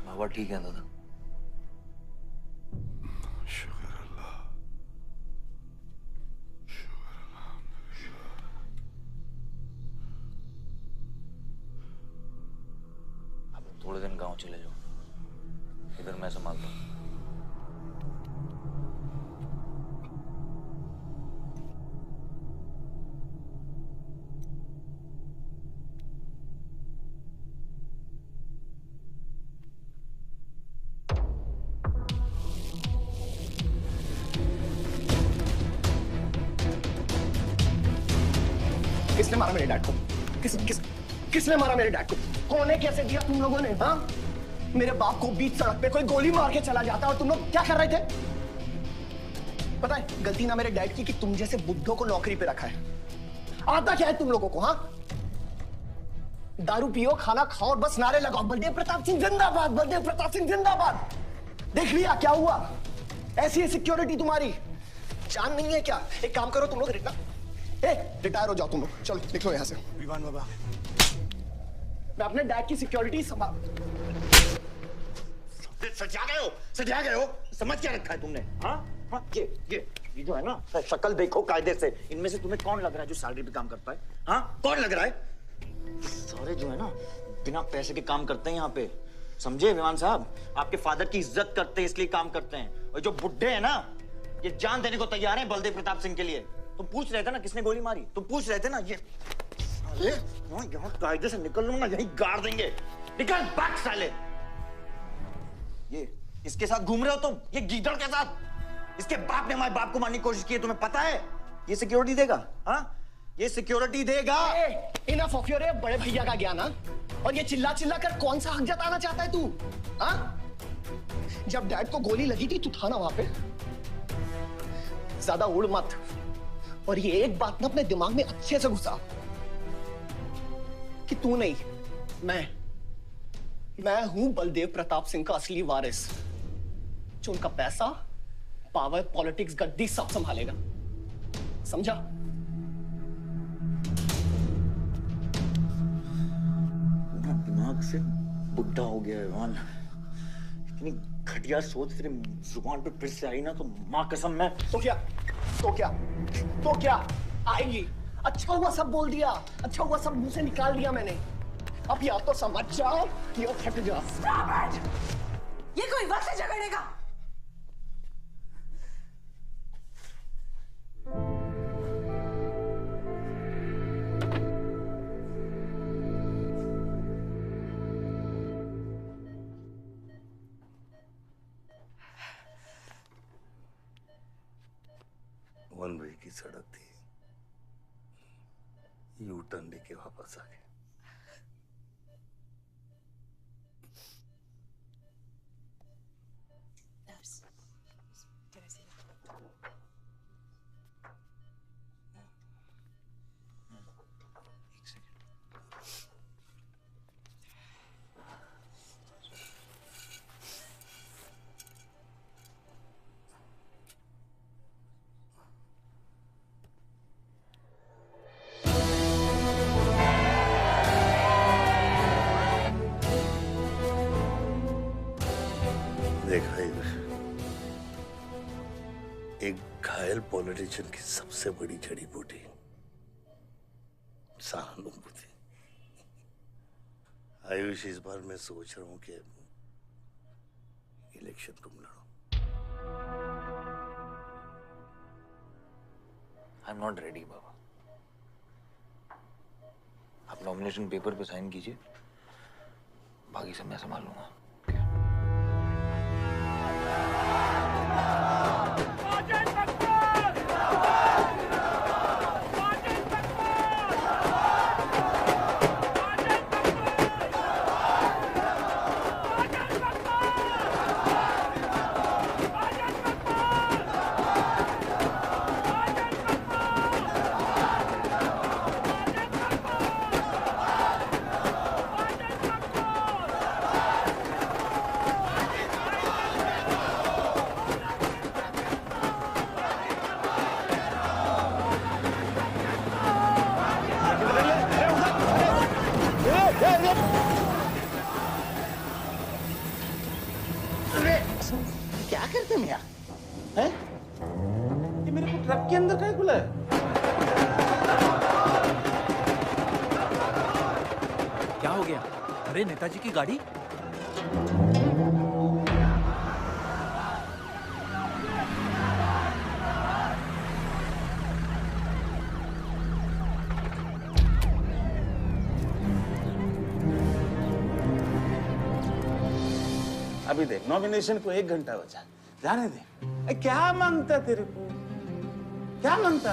बाबा ठीक है दादा? शुक्र अल्लाह। अब थोड़े दिन गांव चले जाओ, इधर मैं संभालता हूँ। किसने मारा मेरे डैड को? किसने मारा मेरे डैड को? कौन है? कैसे किया तुम लोगों ने? हाँ, मेरे बाप को बीच सड़क पे कोई गोली मार के चला जाता और तुम लोग क्या कर रहे थे? पता है गलती ना मेरे डैड की कि तुम जैसे बुड्ढों को नौकरी पे रखा है। आता क्या है तुम लोगों को? हाँ, दारू पियो, खाना खाओ और बस नारे लगाओ, बलदेव प्रताप सिंह जिंदाबाद, बलदेव प्रताप सिंह जिंदाबाद। देख लिया क्या हुआ? ऐसी है सिक्योरिटी तुम्हारी। जान नहीं है क्या? एक काम करो तुम लोग, रिटायर हो जाओ तुम लोग। चलो निकलो यहाँ से। विवान बाबा, मैं अपने डैड की सिक्योरिटी संभाल। सजा गए हो। समझ क्या रखा है तुमने? हाँ हाँ, ये जो है ना, शक्ल देखो कायदे से। इनमें से तुम्हें कौन लग रहा है जो सैलरी पे काम करता है? हाँ, कौन लग रहा है? सारे जो है ना बिना पैसे के काम करते हैं यहाँ पे, समझे विमान साहब? आपके फादर की इज्जत करते हैं इसलिए काम करते हैं। और जो बुड्ढे हैं ना, ये जान देने को तैयार हैं बलदेव प्रताप सिंह के लिए। तुम पूछ रहे थे ना किसने गोली मारी? तुम पूछ रहे थे ना? ये साले यहाँ कायदे से निकल लूंगा, यहीं गाड़ देंगे। निकल बैक साले। ये इसके साथ घूम रहे हो तुम, ये गीदड़ के साथ। इसके बाप ने हमारे बाप को मारने की कोशिश की है, तुम्हें पता है? ये सिक्योरिटी देगा? हाँ, ये सिक्योरिटी देगा। इनफ ऑफ योर बड़े भैया का ज्ञान। और ये चिल्ला चिल्ला कर कौन सा हक जताना चाहता है तू? हाँ, जब डैड को गोली लगी थी तू था ना वहां पे? ज्यादा उड़ मत। और ये एक बात ना अपने दिमाग में अच्छे से घुसा कि तू नहीं, मैं हूं बलदेव प्रताप सिंह का असली वारिस, जो उनका पैसा, पावर, पॉलिटिक्स, गद्दी सब संभालेगा। समझा? दिमाग से बुढ़ा हो गया है मान। इतनी घटिया सोच तेरे जुबान पे फिर से आई ना तो माँ कसम मैं। तो क्या आएगी? अच्छा हुआ सब बोल दिया, अच्छा हुआ सब मुंह से निकाल दिया मैंने। अब या तो समझ जाओ या फट जाओ। ये कोई वक्त है झगड़ने का? वन वे की सड़क थी, यू टर्न लेके वापस आ गए। देखा ही एक घायल पॉलिटिशियन की सबसे बड़ी जड़ी बूटी सहानुभूति। आयुष, इस बार मैं सोच रहा हूं कि इलेक्शन तुम लड़ो। आई एम नॉट रेडी बाबा। आप नॉमिनेशन पेपर पे साइन कीजिए, बाकी सब मैं संभालूंगा। क्या करते मियां? हैं? ये मेरे को ट्रक के अंदर क्या खुला है? क्या हो गया? अरे नेताजी की गाड़ी। अभी देख, नॉमिनेशन को 1 घंटा बचा, जाने दे। क्या मांगता तेरे को? क्या मांगता?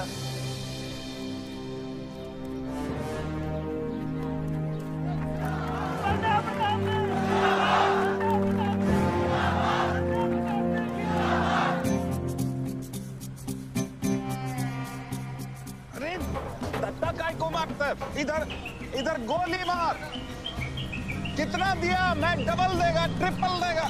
अरे दत्ता काय को मारता है? इधर इधर गोली मार। कितना दिया? मैं डबल देगा, ट्रिपल देगा।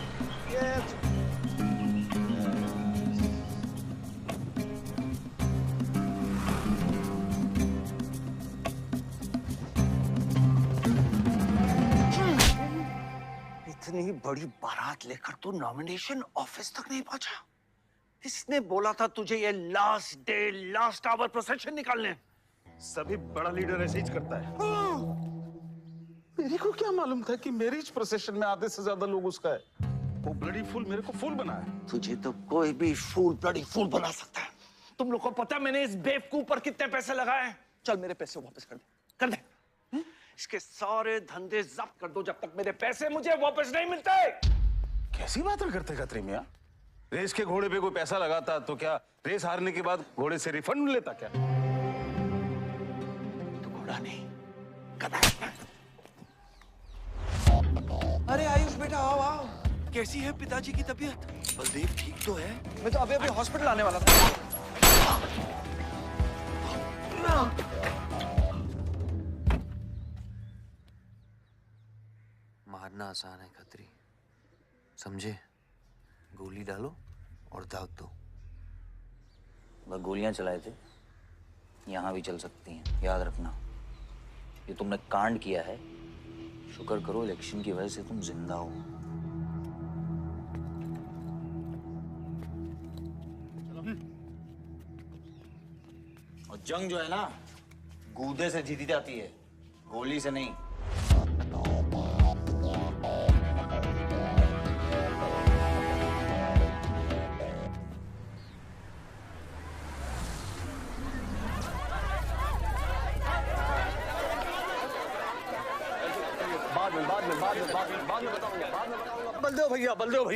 इतनी बड़ी बारात लेकर तू नॉमिनेशन ऑफिस तक नहीं पहुंचा? इसने बोला था तुझे ये last day last hour procession निकालने। सभी बड़ा लीडर ऐसे ही करता है। मेरे को क्या मालूम था कि मैरिज प्रोसेशन में आधे से ज्यादा लोग उसका है। वो ब्लडी फूल मेरे को फूल बना है। तुझे तो कोई भी फूल ब्लडी फूल बना सकता है। तुम लोग को पता है मैंने इस बेवकूफ पर कितने पैसे लगाए हैं? चल मेरे पैसे वापस कर दे, कर दे। इसके सारे धंधे जब्त कर दो जब तक मेरे पैसे मुझे वापस नहीं मिलते। कैसी बातें करते खतरे मियां? रेस के घोड़े पे कोई पैसा लगाता तो क्या रेस हारने के बाद घोड़े से रिफंड लेता क्या? तो घोड़ा नहीं, गधा है। अरे आयुष बेटा, आओ आओ। कैसी है पिताजी की तबीयत? बलदेव ठीक तो है? मैं तो अभी हॉस्पिटल आने वाला था। मारना आसान है खत्री, समझे? गोली डालो और दाग दो। वह गोलियां चलाए थे, यहां भी चल सकती हैं, याद रखना। ये तुमने कांड किया है, शुक्र करो इलेक्शन की वजह से तुम जिंदा हो। और जंग जो है ना, गूदे से जीती जाती है, गोली से नहीं।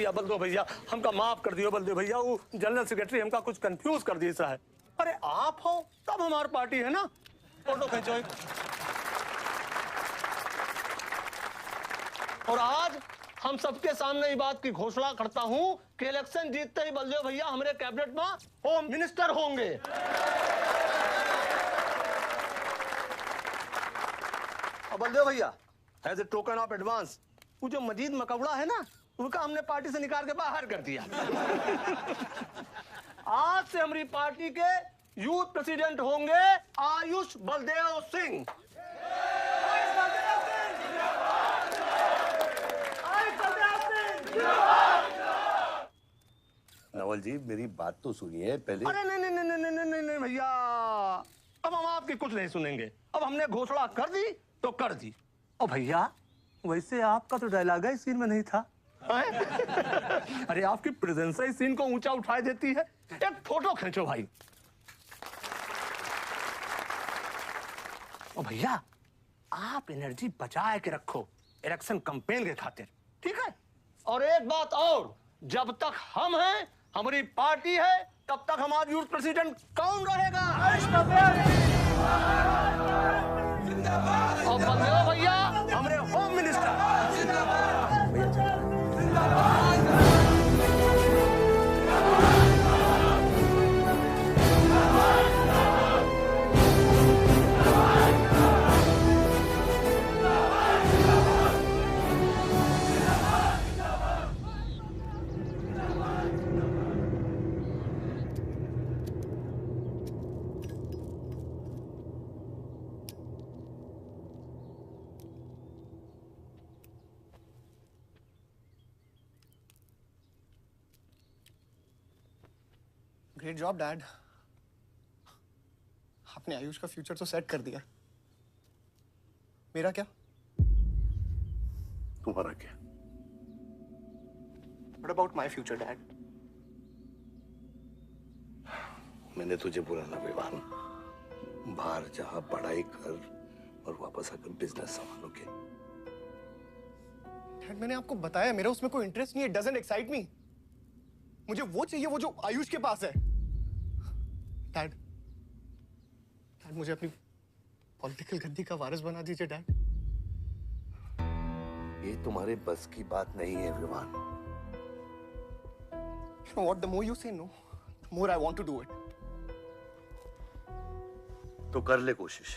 बलदेव भैया हमका माफ कर दियो। बलदेव भैया, वो जनरल सेक्रेटरी हमका कुछ कंफ्यूज कर दी सा है। अरे आप हो तब हमारी पार्टी है ना। फोटो खींचो। और आज हम सबके सामने ये बात की घोषणा करता हूं कि इलेक्शन जीतते ही बलदेव भैया हमारे कैबिनेट में होम मिनिस्टर होंगे। और बलदेव भैया, as a token of advance, वो जो मजीद मकबड़ा है ना, उसका हमने पार्टी से निकाल के बाहर कर दिया। आज से हमारी पार्टी के यूथ प्रेसिडेंट होंगे आयुष बलदेव सिंह। नवल जी मेरी बात तो सुनिए पहले। अरे नहीं नहीं नहीं नहीं नहीं नहीं भैया, अब हम आपकी कुछ नहीं सुनेंगे। अब हमने घोषणा कर दी तो कर दी। और भैया वैसे आपका तो डायलॉग इस सीन में नहीं था। अरे आपकी प्रेजेंस इस सीन को ऊंचा उठा देती है। एक फोटो खींचो भाई। और भैया आप एनर्जी बचा के रखो इलेक्शन कैंपेन के खातिर, ठीक है? और एक बात और, जब तक हम हैं, हमारी पार्टी है, तब तक हमारा यूथ प्रेसिडेंट कौन रहेगा? और बंदे भैया हमारे home minister. Great job dad. आपने आयुष का फ्यूचर तो सेट कर दिया। मेरा क्या? तुम्हारा क्या? What about my future, Dad? मैंने तुझे बोला ना विवान, बाहर जहां पढ़ाई कर और वापस आकर बिजनेस संभालोगे। डैड मैंने आपको बताया मेरा उसमें कोई इंटरेस्ट नहीं है। Doesn't excite me. मुझे वो चाहिए वो जो आयुष के पास है। डैड मुझे अपनी पॉलिटिकल गद्दी का वारिस बना दीजिए डैड। ये तुम्हारे बस की बात नहीं है Vivaan. You know what? The more you say no, the more I want to do it. तो कर ले कोशिश,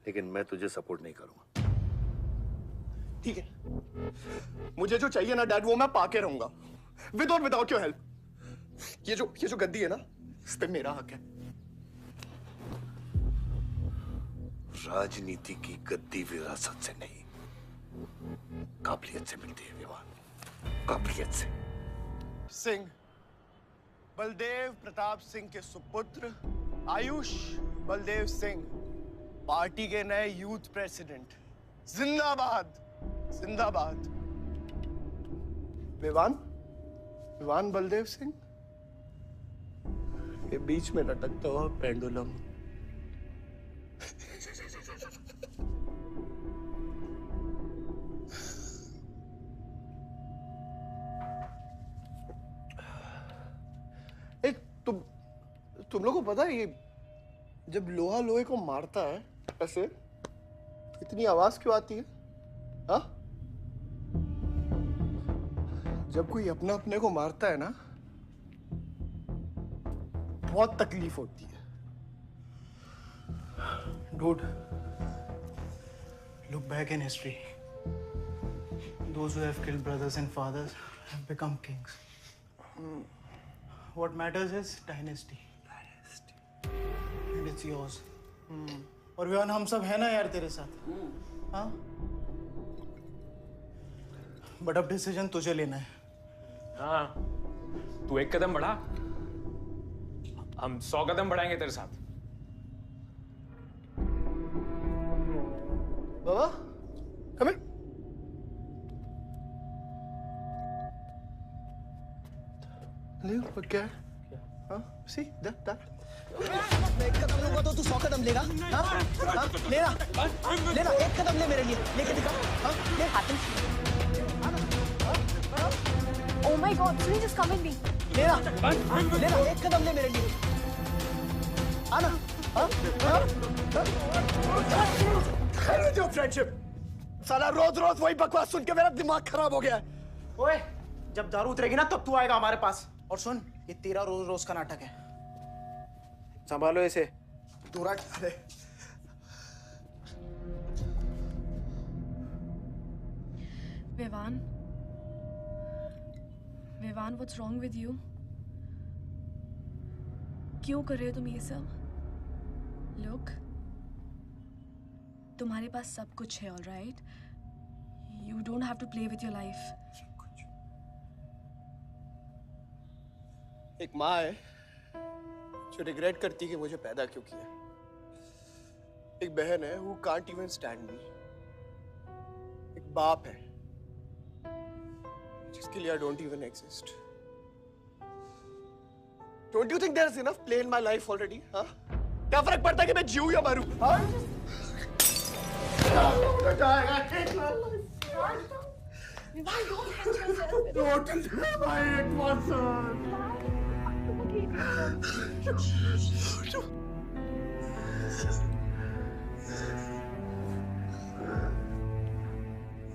लेकिन मैं तुझे सपोर्ट नहीं करूंगा। ठीक है, मुझे जो चाहिए ना डैड वो मैं पाके रहूंगा, विद और विदाउट योर हेल्प। ये जो गद्दी है ना, इस पे मेरा हक है। राजनीति की गद्दी विरासत से नहीं, काबिलियत से मिलती है विवान, काबिलियत से। सिंह, बलदेव प्रताप सिंह के सुपुत्र आयुष बलदेव सिंह, पार्टी के नए यूथ प्रेसिडेंट। जिंदाबाद जिंदाबाद। विवान बलदेव सिंह, ये बीच में लटकता हुआ पेंडुलम। एक तुम लोगों को पता है ये जब लोहा लोहे को मारता है ऐसे इतनी आवाज क्यों आती है? हाँ? जब कोई अपना अपने को मारता है ना बहुत तकलीफ होती है। Dude, look back in history. Those who have killed brothers and fathers have become kings. What matters is dynasty. And it's yours. और विवान हम सब है ना यार तेरे साथ। हाँ? बट अब डिसीजन तुझे लेना है। हाँ, तू एक कदम बढ़ा, हम 100 कदम बढ़ाएंगे तेरे साथ। बाबा, come here. ले क्या है? हाँ? See that? मैं एक कदम लूंगा तो तू 100 कदम लेगा? हाँ? हाँ? लेना, एक कदम ले मेरे लिए, लेके दिखा। हाँ? ले। Oh my God, Sunny, just come with me. लेना, एक कदम ले मेरे लिए। आना, हाँ? खैर जो फ्रेंडशिप, साला रोज वही बकवास सुन के मेरा दिमाग खराब हो गया है। ओए, जब दारू उतरेगी ना तब तू आएगा हमारे पास। और सुन, ये तेरा रोज का नाटक है। संभालो इसे। दूर हट। Vivaan, what's wrong with you? क्यों कर रहे हो तुम ये सब? Look, तुम्हारे पास सब कुछ है, all right? You don't have to play with your life. एक माँ है जो रिग्रेट करती कि मुझे पैदा क्यों किया। एक बहन है who can't even stand me। एक बाप है जिसके लिए I don't even exist। Don't you think there's enough play in my life already? हाँ? क्या फर्क पड़ता है कि मैं जीऊँ या मरूँ? हाँ? Don't leave my Watson।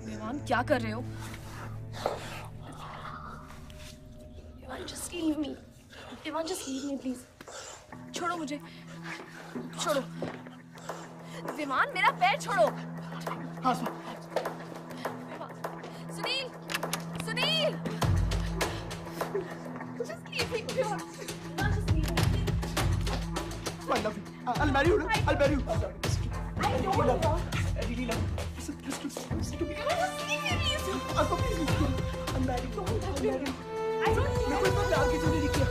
विमान क्या कर रहे हो? विमान just leave me। विमान just leave me please। छोड़ो मुझे, छोड़ो। विमान मेरा पैर छोड़ो। हाँ Sunil, Sunil. Just leave me। विमान just leave me। I love you। I'll marry you। I'll marry you। I don't love you। I really love you। Listen to me। Just leave me please। I'll marry you। I'll marry you। I don't मैं कोई इतना प्यार किसी ने नहीं किया।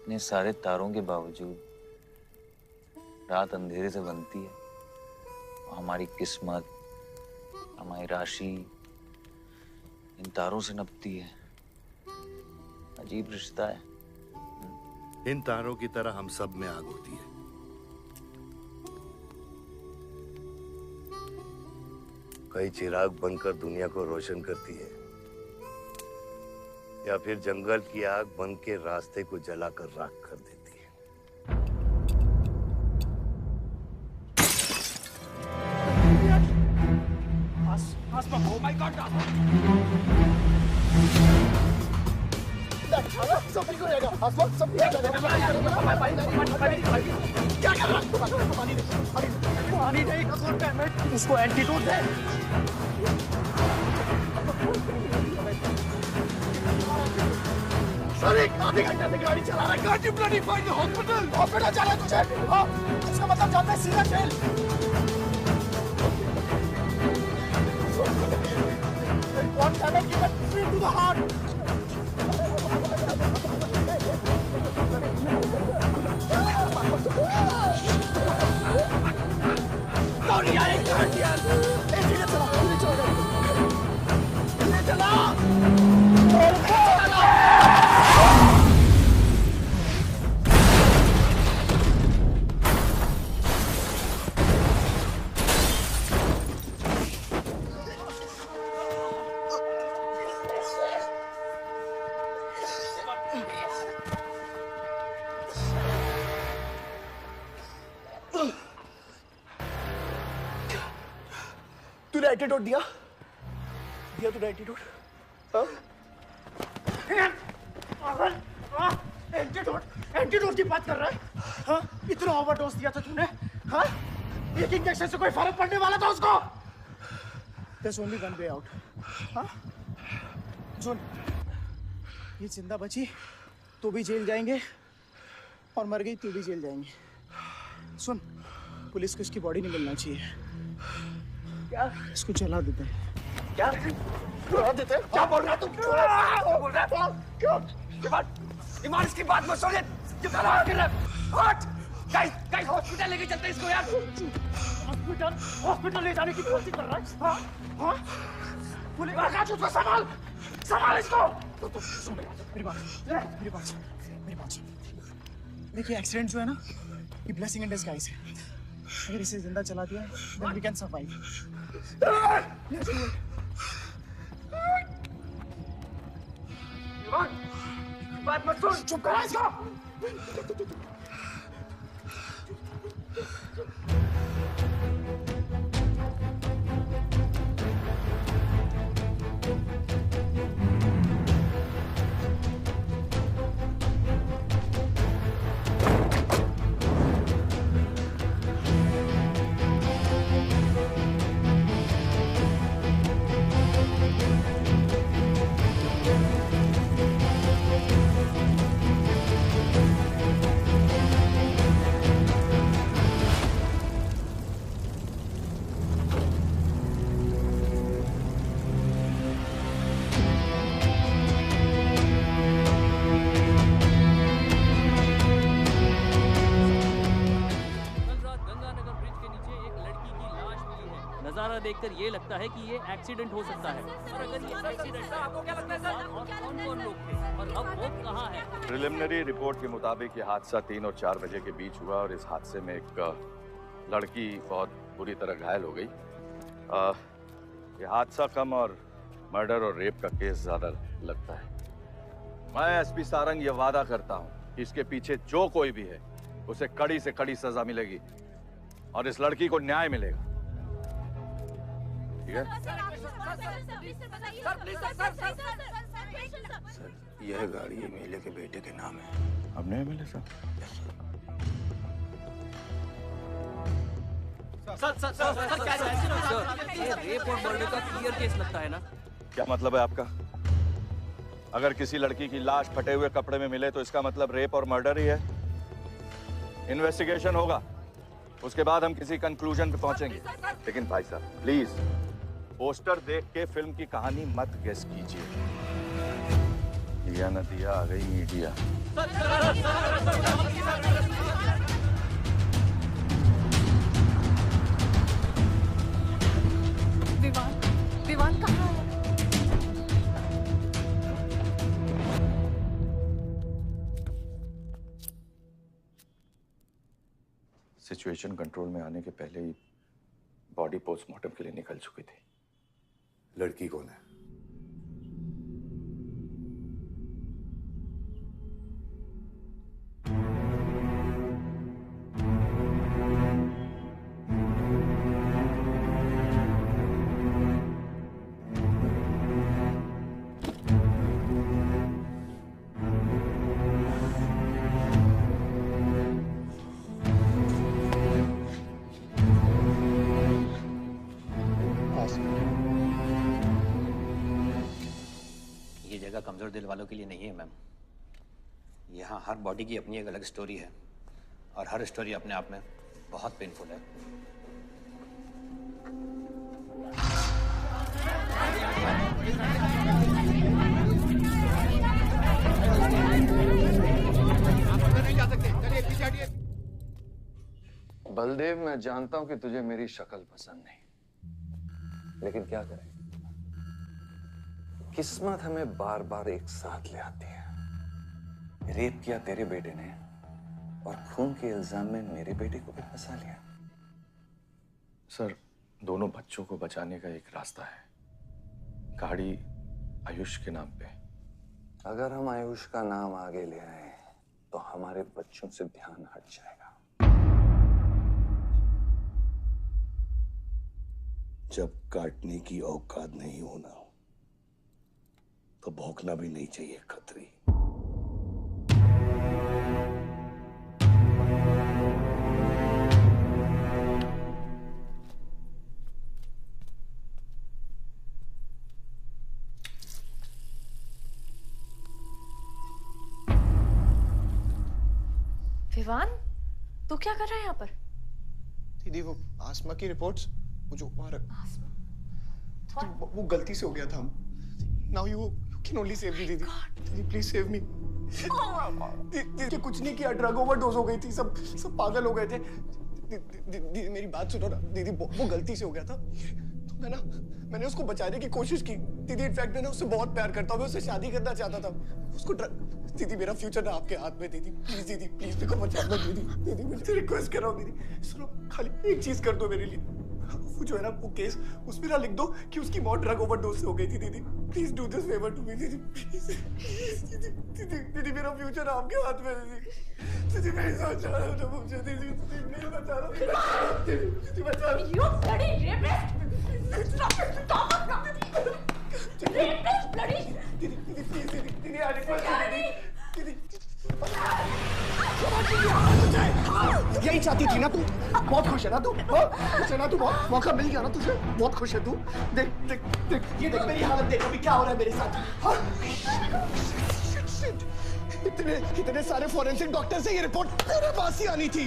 इतने सारे तारों के बावजूद रात अंधेरे से बनती है। हमारी किस्मत, हमारी राशि इन तारों से नपती है। अजीब रिश्ता है। इन तारों की तरह हम सब में आग होती है। कई चिराग बनकर दुनिया को रोशन करती है, या फिर जंगल की आग बन के रास्ते को जलाकर राख कर देती है। Oh my God! सब ठीक हो जाएगा। सब ठीक हो जाएगा। क्या कर रहा है? पानी नहीं, उसको एंटीडोट दे। सर एक आधे घंटे से गाड़ी चला रहा है। Can't you bloody find the hospital? Hospital जाना है तुझे? हाँ, इसका मतलब जाता है सीधा jail. One cannot give a straight to the heart. Don't यार, एक मिनट यार। धीरे चला, धीरे चला। धीरे चला। तूने एंटीडोट दिया? दिया तूने एंटीडोट? हाँ? एंटीडोट की बात कर रहा है? हाँ? इतना ओवरडोज दिया था तूने? हाँ? एक इंजेक्शन से कोई फर्क पड़ने वाला था उसको? There's only one way out. हाँ? सुन, ये जिंदा बची तो भी जेल जाएंगे और मर गई तो भी जेल जाएंगे। सुन, पुलिस को इसकी बॉडी नहीं मिलना चाहिए। क्या? इसको जला देते हैं। क्या? जला देते हैं? क्या बोल रहा है तू? क्या बोल रहा है? क्यों? ईमान इसकी बात मत सुनिए। कितना कर रहा है? हट! गाइस हॉस्पिटल लेके चलते हैं इसको यार। हॉस्पिटल ले जाने की कोशिश कर रहा है? हाँ? हाँ? पुलिस आकाश उसको संभाल इसको। सुन मेरी बात। देखिए एक्सीडेंट जो है ना, ये ब्लेसिंग इन डिस्गाइज है। अगर इसे जिंदा चला दिया, then we can survive. बात मत सुन। चुप करा इसको। नजारा देखकर ये लगता है कि ये एक्सीडेंट हो सकता है। और अगर ये एक्सीडेंट है, आपको क्या लगता है सर? और कौन-कौन लोग थे और अब वो कहाँ है? प्रिलिमिनरी रिपोर्ट के मुताबिक ये हादसा 3 और 4 बजे के बीच हुआ और इस हादसे में एक लड़की बहुत बुरी तरह घायल हो गई। ये हादसा कम और मर्डर और रेप का केस ज्यादा लगता है। मैं एसपी सारंग ये वादा करता हूँ कि इसके पीछे जो कोई भी है उसे कड़ी से कड़ी सजा मिलेगी और इस लड़की को न्याय मिलेगा। ठीक है? सर, यह गाड़ी एमएलए के बेटे के नाम है। अब नहीं एमएलए साहब? सर क्या ये रेप और मर्डर का क्लियर केस लगता है ना? क्या मतलब है आपका? अगर किसी लड़की की लाश फटे हुए कपड़े में मिले तो इसका मतलब रेप और मर्डर ही है। इन्वेस्टिगेशन होगा, उसके बाद हम किसी कंक्लूजन पे पहुंचेंगे। लेकिन भाई साहब प्लीज पोस्टर देख के फिल्म की कहानी मत गेस कीजिए। दिया न दिया आ गई मीडिया। विवान कहाँ है? सिचुएशन कंट्रोल में आने के पहले ही बॉडी पोस्टमार्टम के लिए निकल चुकी थी। लड़की कौन है? कमजोर दिल वालों के लिए नहीं है मैम। यहाँ हर बॉडी की अपनी एक अलग स्टोरी है और हर स्टोरी अपने आप में बहुत पेनफुल है। बलदेव, मैं जानता हूं कि तुझे मेरी शक्ल पसंद नहीं, लेकिन क्या करें, किस्मत हमें बार बार एक साथ ले आती है। रेप किया तेरे बेटे ने और खून के इल्जाम में मेरे बेटे को भी फंसा लिया। सर, दोनों बच्चों को बचाने का एक रास्ता है, गाड़ी आयुष के नाम पे। अगर हम आयुष का नाम आगे ले आए तो हमारे बच्चों से ध्यान हट जाएगा। जब काटने की औकात नहीं होना तो भौंकना भी नहीं चाहिए खतरी। विवान, तू क्या कर रहा है यहाँ पर? दीदी वो आसमा की रिपोर्ट्स, वो जो वहाँ वो गलती से हो गया था। Now you can only save me, दीदी। दीदी please save me। दीदी कुछ नहीं किया, ड्रग ओवरडोज हो गई थी, सब पागल हो गए थे। दीदी मेरी बात सुनो ना, दीदी वो गलती से हो गया था। तो मैंने उसको बचाने की कोशिश की। दीदी इनफैक्ट मैं उससे बहुत प्यार करता हूँ, मैं उससे शादी करना चाहता था। उसको दीदी मेरा फ्यूचर ना आपके हाथ में। दीदी प्लीज मेरे को बचा दो दीदी। दीदी मैं रिक्वेस्ट कर रहा हूँ दीदी, सुनो खाली एक चीज कर दो मेरे लिए। वो जो है ना वो केस उसमें ना लिख दो कि उसकी मौत ड्रग ओवरडोज से हो गई थी। दीदी please do this favour to me दीदी, प्लीज। दीदी मेरा फ्यूचर आपके हाथ में है दीदी। मैं सोच रहा हूँ मुझे दीदी प्लीज बचा लो दीदी, बचा लो। You bloody rapist! Stop it! Stop it! Rapist! Bloody! दीदी प्लीज दीदी आई रिक्वेस्ट दीदी। यही चाहती थी ना तू? बहुत खुश है ना तू? खुश है ना तू? बहुत मौका मिल गया ना तुझे? बहुत खुश है तू? देख देख देख, ये देख मेरी हालत देख अभी क्या हो रहा है मेरे साथ। इतने सारे फॉरेंसिक डॉक्टर से ये रिपोर्ट तेरे पास ही आनी थी।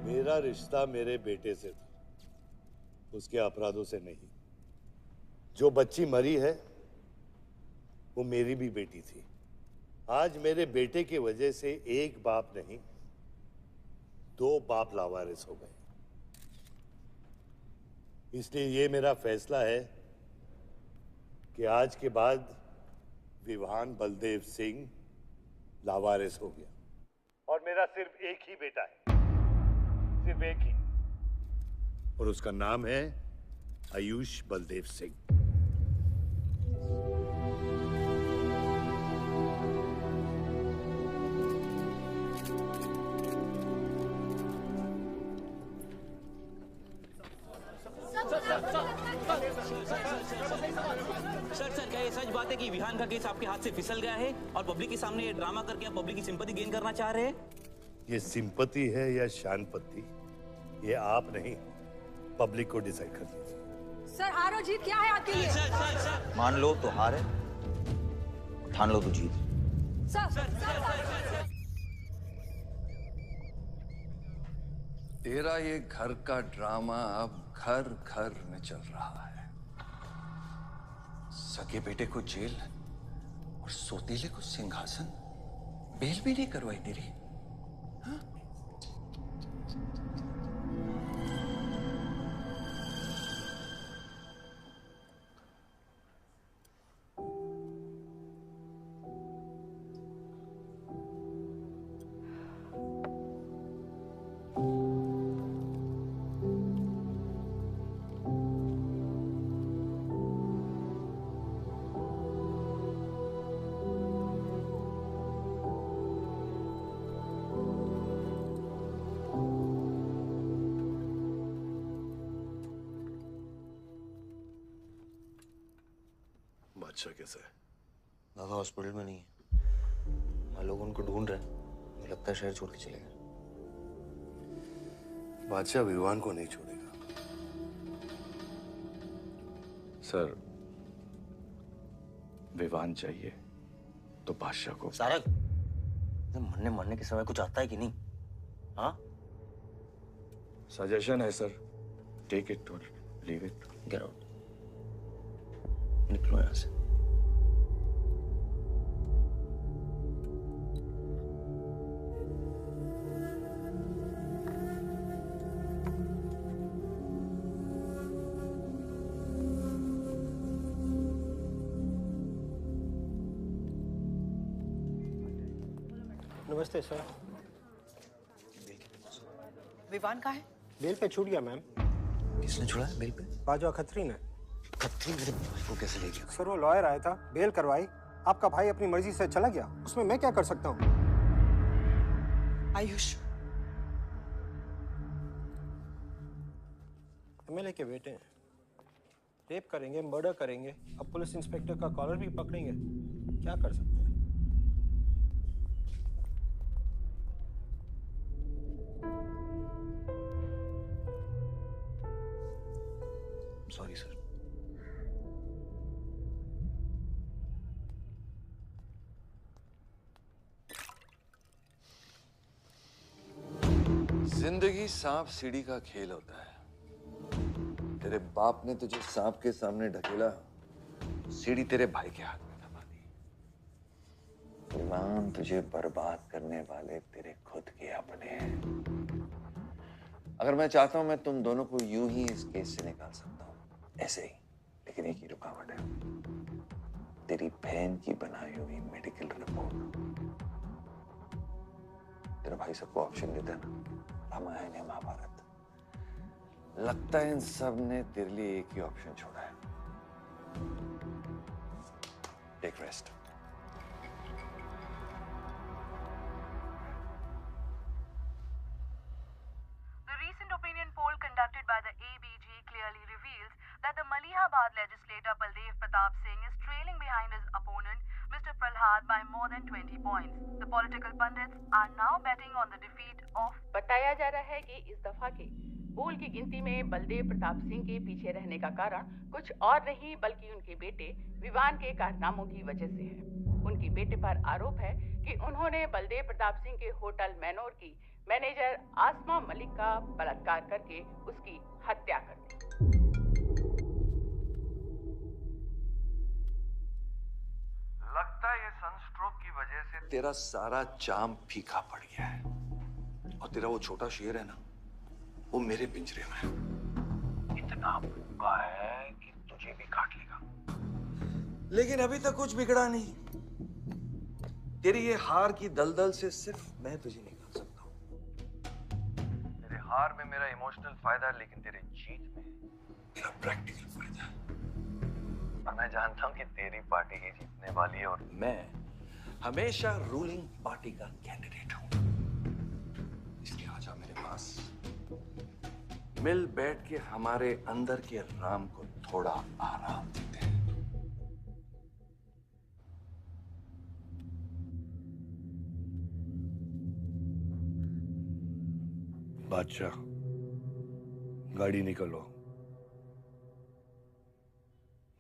मेरा रिश्ता मेरे बेटे से था, उसके अपराधों से नहीं। जो बच्ची मरी है वो मेरी भी बेटी थी। आज मेरे बेटे की वजह से एक बाप नहीं, 2 बाप लावारिस हो गए। इसलिए ये मेरा फैसला है कि आज के बाद विवान बलदेव सिंह लावारिस हो गया और मेरा सिर्फ एक ही बेटा है, सिर्फ एक ही, और उसका नाम है आयुष बलदेव सिंह। सर क्या ये सच बात है कि विहान का केस आपके हाथ से फिसल गया है और पब्लिक के सामने ये ड्रामा करके आप पब्लिक की सिंपैथी गेन करना चाह रहे हैं? ये सिंपैथी है या शानपत्ती, ये आप नहीं, पब्लिक को डिसाइड कर दीजिए। सर हार और जीत क्या है आपके लिए? मान लो तो हार है, ठान लो तो जीत। तेरा ये घर का ड्रामा अब घर घर में चल रहा है। सगे बेटे को जेल और सोतीले को सिंहासन, बेल भी नहीं करवाई तेरी। हाँ? बादशाह कैसा है? दादा हॉस्पिटल में नहीं है। हम लोग उनको ढूंढ रहे हैं। मुझे लगता है शहर छोड़ के चले गए। बादशाह विवान को नहीं छोड़ेगा। सर, विवान चाहिए तो बादशाह को। सारंग, मरने के समय कुछ आता है कि नहीं? हाँ? सजेशन है सर, टेक इट और लीव इट। गेट आउट, निकलो यहां से। नमस्ते सर। विवान कहाँ है? बेल पे छूट गया मैम। किसने छुड़ा है बेल पे? बाजवा खत्री ने। खत्री मेरे भाई को कैसे ले गया? सर वो लॉयर आया था, बेल करवाई, आपका भाई अपनी मर्जी से चला गया। उसमें मैं क्या कर सकता हूँ? आयुष एमएलए के बेटे हैं, रेप करेंगे, मर्डर करेंगे, अब पुलिस इंस्पेक्टर का कॉलर भी पकड़ेंगे, क्या कर सकते हैं? Sorry sir. जिंदगी सांप सीढ़ी का खेल होता है। तेरे बाप ने तुझे सांप के सामने ढकेला, सीढ़ी तेरे भाई के हाथ में दबा दी। विवान तुझे बर्बाद करने वाले तेरे खुद के अपने हैं। अगर मैं चाहता हूं मैं तुम दोनों को यूं ही इस केस से निकाल सकता हूं, ऐसे ही, लेकिन एक ही रुकावट है, तेरी बहन की बनाई हुई मेडिकल रिपोर्ट। तेरा भाई सबको ऑप्शन देता है ना, रामायण या महाभारत। लगता है इन सब ने तेरे लिए एक ही ऑप्शन छोड़ा है, take rest. The recent opinion poll conducted by the ABG clearly reveals that the Malihabad legislator Baldev Pratap Singh is trailing behind his opponent, Mr. Prahlad, by more than 20 points. The political pundits are now betting on the defeat of. बताया जा रहा है कि इस दफा के पोल की गिनती में बलदेव प्रताप सिंह के पीछे रहने का कारण कुछ और नहीं बल्कि उनके बेटे विवान के कारनामों की वजह से है। उनके बेटे पर आरोप है कि उन्होंने बलदेव प्रताप सिंह के होटल मैनोर की मैनेजर आसमा मलिक का बलात्कार करके उसकी हत्या कर दी। लगता है ये सनस्ट्रोक की वजह से तेरा सारा चाम फीका पड़ गया है और तेरा वो छोटा शेर है ना, वो मेरे पिंजरे में है। इतना भूखा है कि तुझे भी काट लेगा। लेकिन अभी तक कुछ बिगड़ा नहीं। तेरी ये हार की दलदल से सिर्फ मैं तुझे निकाल सकता हूँ। तेरे हार में मेरा इमोशनल फायदा है, लेकिन तेरे जीत में मेरा प्रैक्टिकल फायदा है। और मैं जानता हूँ कि तेरी पार्टी ही जीतने वाली है और मैं हमेशा रूलिंग पार्टी का कैंडिडेट हूँ। इसलिए आजा मेरे पास, मिल बैठ के हमारे अंदर के राम को थोड़ा आराम देते हैं। बादशाह, गाड़ी निकलो।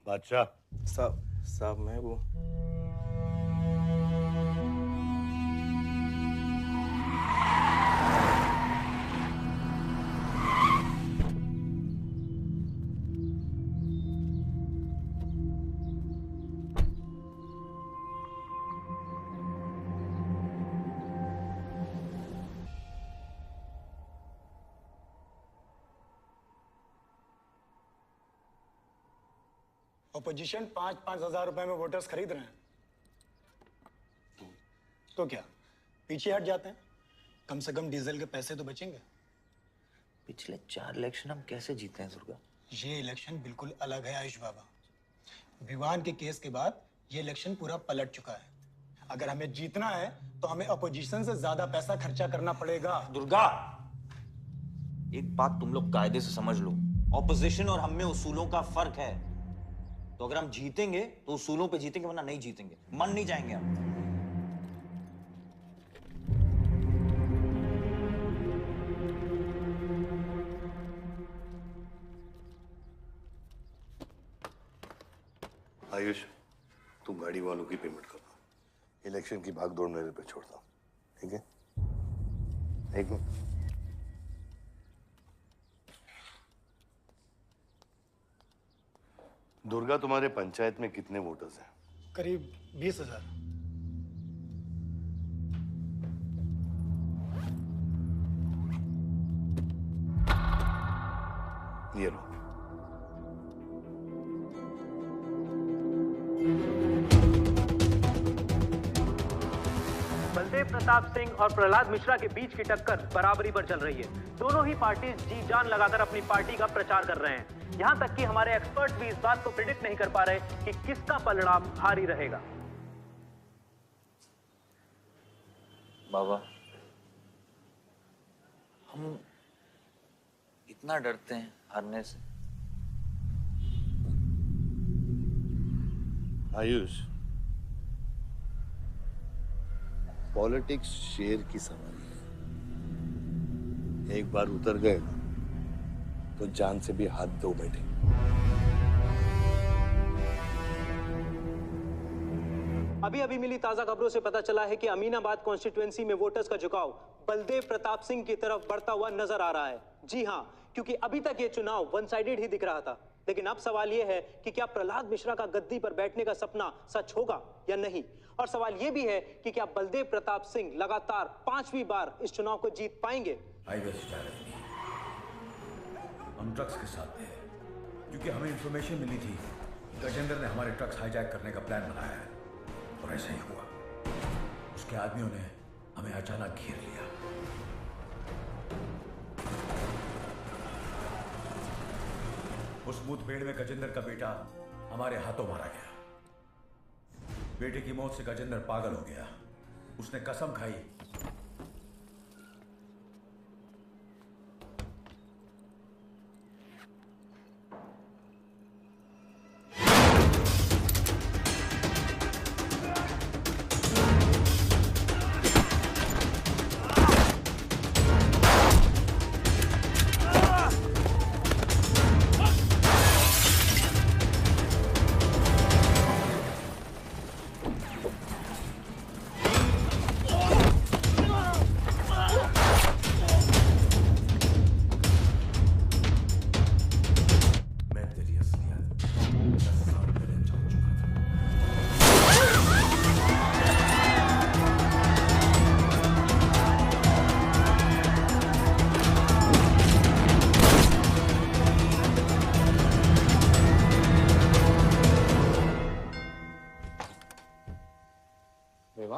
बादशाह साहब मैं वो अपोजिशन 5-5 हजार रुपए में वोटर्स खरीद रहे हैं, तो क्या पीछे हट जाते हैं? कम से कम डीजल के पैसे तो बचेंगे। पिछले 4 इलेक्शन हम कैसे जीते हैं दुर्गा? ये इलेक्शन बिल्कुल अलग है आयुष बाबा। विवान के केस के बाद ये इलेक्शन पूरा पलट चुका है। अगर हमें जीतना है तो हमें अपोजिशन से ज्यादा पैसा खर्चा करना पड़ेगा। दुर्गा, एक बात तुम लोग कायदे से समझ लो, ऑपोजिशन और हम में उसूलों का फर्क है। तो अगर हम जीतेंगे तो उसूलों पे जीतेंगे, वरना नहीं जीतेंगे, मन नहीं जाएंगे हम। आयुष, तुम गाड़ी वालों की पेमेंट कर दो। इलेक्शन की भागदौड़ मेरे पे छोड़ दो, ठीक है? एक मिनट। दुर्गा, तुम्हारे पंचायत में कितने वोटर्स हैं? करीब 20,000। ये लो। बलदेव प्रताप सिंह और प्रहलाद मिश्रा के बीच की टक्कर बराबरी पर चल रही है। दोनों ही पार्टी जी जान लगाकर अपनी पार्टी का प्रचार कर रहे हैं। यहां तक कि हमारे एक्सपर्ट भी इस बात को प्रिडिक्ट नहीं कर पा रहे कि किसका परिणाम भारी रहेगा। बाबा, हम इतना डरते हैं हारने से। आयुष, पॉलिटिक्स शेर की सवारी है। एक बार उतर गए ना तो जान से भी हाथ धो बैठे। अभी अभी मिली ताजा खबरों से पता चला है कि अमीनाबाद कॉन्स्टिट्यूएंसी में वोटर्स का झुकाव बलदेव प्रताप सिंह की तरफ बढ़ता हुआ नजर आ रहा है। जी हां, क्योंकि अभी तक ये चुनाव वन साइडेड ही दिख रहा था। लेकिन अब सवाल ये है कि क्या प्रहलाद मिश्रा का गद्दी पर बैठने का सपना सच होगा या नहीं। और सवाल ये भी है कि क्या बलदेव प्रताप सिंह लगातार 5वीं बार इस चुनाव को जीत पाएंगे। हम ट्रक्स के साथ थे क्योंकि हमें इंफॉर्मेशन मिली थी गजेंद्र ने हमारे ट्रक्स हाईजैक करने का प्लान बनाया है, और ऐसा ही हुआ। उसके आदमियों ने हमें अचानक घेर लिया। उस मुठभेड़ में गजेंद्र का बेटा हमारे हाथों मारा गया। बेटे की मौत से गजेंद्र पागल हो गया। उसने कसम खाई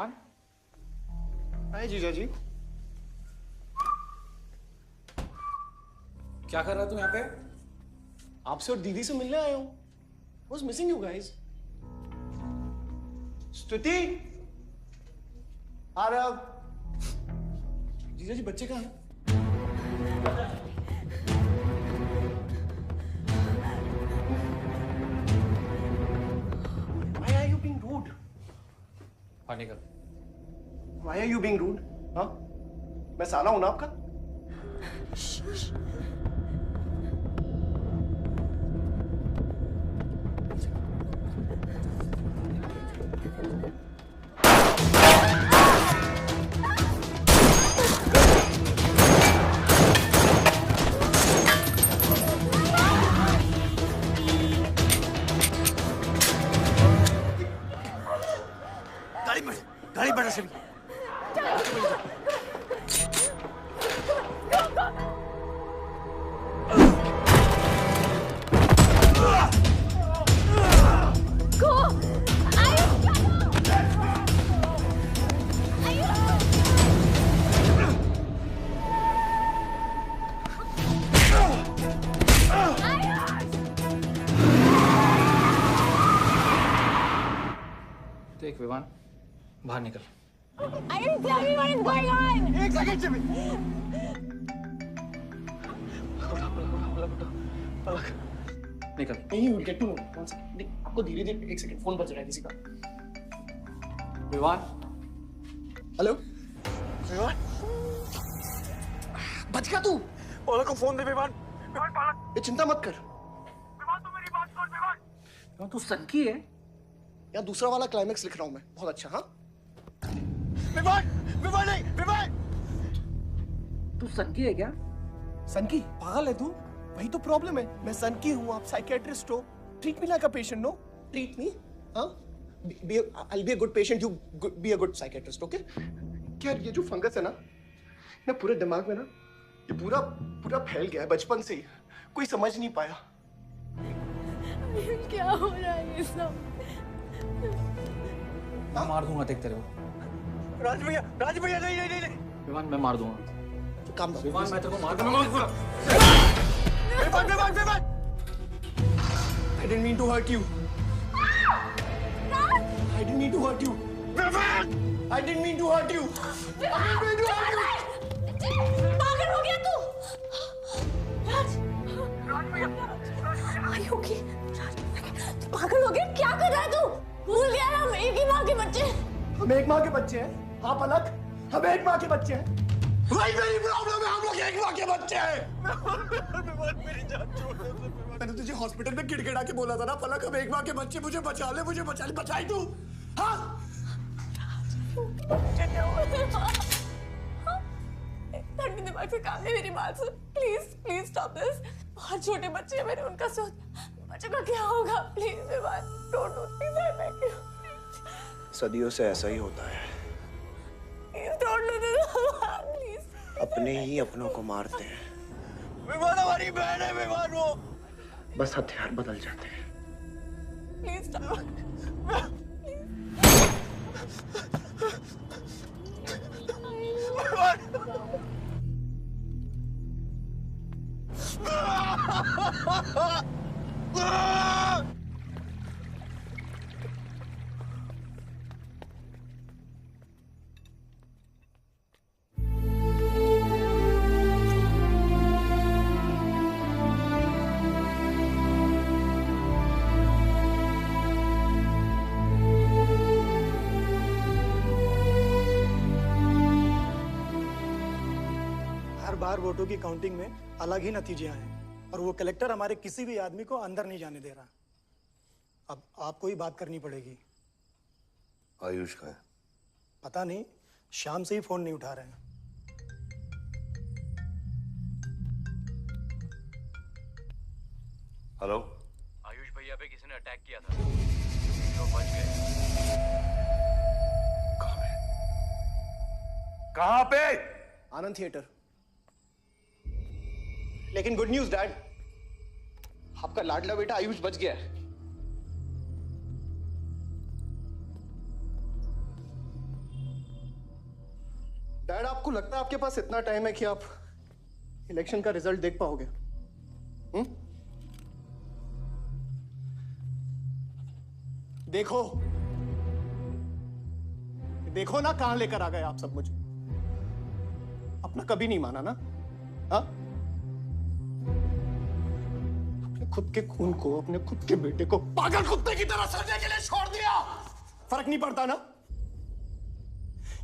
विवान, हाय जीजा जी। क्या कर रहा तू यहाँ पे? आपसे और दीदी से मिलने आया हूँ। Was missing you guys. स्तुति, आरव, जीजा जी बच्चे कहाँ हैं? Why are you being rude? बाहर निकल। Why are you being rude? हाँ? मैं साला हूँ ना आपका? गाड़ी बढ़ा से देख विवान, बाहर निकल। I didn't tell me what is going on. एक सेकंड से भी। पलक। निकल। नहीं, you will get to know. One second. आपको धीरे-धीरे एक सेकंड फोन बज रहा है किसी का। विवान। हेलो। विवान। बच गया तू। पलक को फोन दे विवान। विवान पलक। ये चिंता मत कर। विवान तू मेरी बात सुन विवान। विवान तू सनकी है? या दूसरा वाला क्लाइमेक्स लिख रहा हूँ मैं। बहुत अच्छा हाँ? विवान! विवान नहीं! विवान! तू सनकी है क्या? सनकी? पागल है तू? वही तो प्रॉब्लम है। मैं सनकी हूँ, आप साइकियाट्रिस्ट हो। Treat me like a patient, no? Treat me, हाँ? I'll be a good patient, you be a good psychiatrist, okay? क्या ये जो फंगस है ना पूरे दिमाग में ना, ये पूरा फैल गया है बचपन से ही। कोई समझ नहीं पाया। क्या हो रहा है ये सब? मैं मार दूंगा देख तेरे को। राज भैया नहीं। विवान मैं मार दूंगा। काम दो। विवान मैं तेरे को मार दूंगा। Vivaan! I didn't mean to hurt you. I didn't mean to hurt you. Vivaan! I didn't mean to hurt you. पागल हो गया तू? राज भैया। Are you okay? राज पागल हो गया? क्या कर रहा है तू? भूल गया ना हम एक ही माँ के बच्चे। हम एक माँ के बच्चे हैं। हाँ पलक, हम एक माँ के बच्चे हैं। वही मेरी प्रॉब्लम है, हम लोग एक माँ के बच्चे हैं। मेरी जान छोड़ दे। मैंने तुझे हॉस्पिटल में गिड़गिड़ा के बोला था ना पलक, हम एक माँ के बच्चे, मुझे बचा ले, बचाई तू। हाँ? ठंडी दिमाग से काम नहीं, मेरी बात सुन प्लीज स्टॉप दिस। बहुत छोटे बच्चे हैं मेरे, उनका सोच बच्चों का क्या होगा? Please Vivaan, don't do this, I beg you. सदियों से ऐसा ही होता है। Don't do this please. अपने ही अपनों को मारते हैं। विवान हमारी बहन है विवान, वो बस हथियार बदल जाते हैं। Please stop. बार वोटों की काउंटिंग में अलग ही नतीजे आए और वो कलेक्टर हमारे किसी भी आदमी को अंदर नहीं जाने दे रहा। अब आपको ही बात करनी पड़ेगी। आयुष का है? पता नहीं, शाम से ही फोन नहीं उठा रहे हैं। हेलो, आयुष भैया पे किसी ने अटैक किया था, तो बच गए। कहाँ पे? आनंद थिएटर। लेकिन गुड न्यूज डैड, आपका लाडला बेटा आयुष बच गया है। डैड, आपको लगता है आपके पास इतना टाइम है कि आप इलेक्शन का रिजल्ट देख पाओगे? देखो देखो ना, कहां लेकर आ गए आप सब मुझे। अपना कभी नहीं माना ना? हाँ, अपने खुद के खून को, अपने खुद के बेटे को पागल कुत्ते की तरह सड़ने के लिए छोड़ दिया। फर्क नहीं पड़ता ना?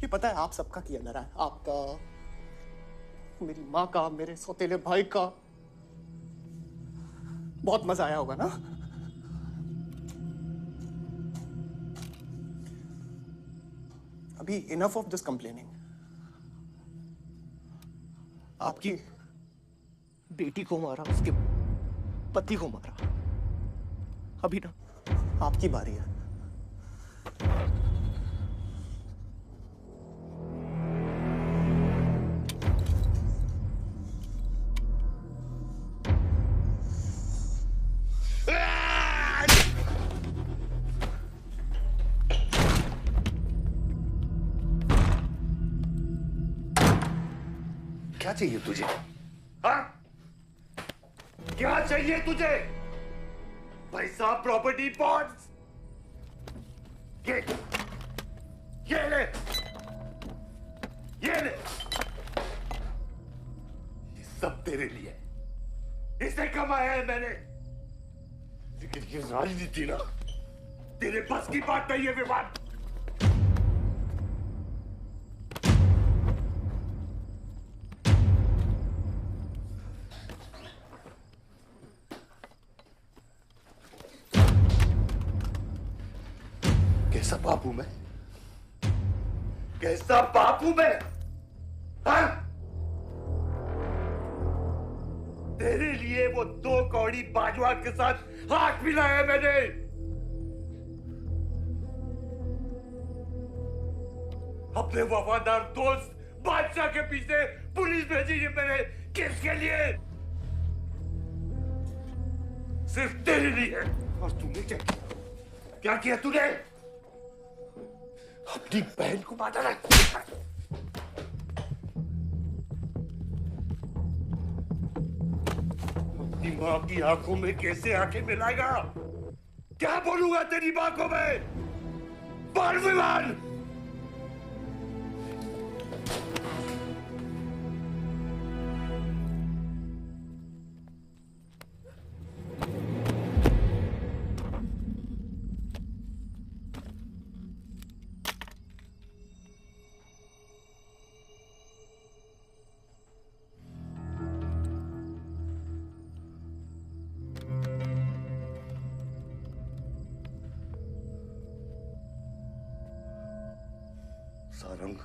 ये पता है आप सबका किया ना रहा है, आपका, मेरी माँ का, मेरे सौतेले भाई का। बहुत मजा आया होगा ना? अभी इनफ ऑफ दिस कंप्लेनिंग। आपकी बेटी को मारा, उसके पति को मारा, अभी ना आपकी बारी है। क्या चाहिए तुझे? हाँ? क्या चाहिए तुझे? पैसा, प्रॉपर्टी, बॉन्ड्स? ये ले, ये ले। ये सब तेरे लिए, इसे कमाया है मैंने। लेकिन ये राजनीति ना, तेरे बस की बात नहीं है विवान। कैसा बाप हूं मैं? कैसा बाप हूं मैं? हाँ? तेरे लिए वो 2 कौड़ी बाजवा के साथ हाथ मिलाया मैंने। अपने वफादार दोस्त बादशाह के पीछे पुलिस भेजी है मैंने। किसके लिए? सिर्फ तेरे लिए। और तूने क्या किया? क्या किया तूने? अपनी बहन को मारा है। अपनी मां की आंखों में कैसे आंखें मिलाएगा? क्या बोलूंगा तेरी मां को मैं? बोल विमान। सारंग,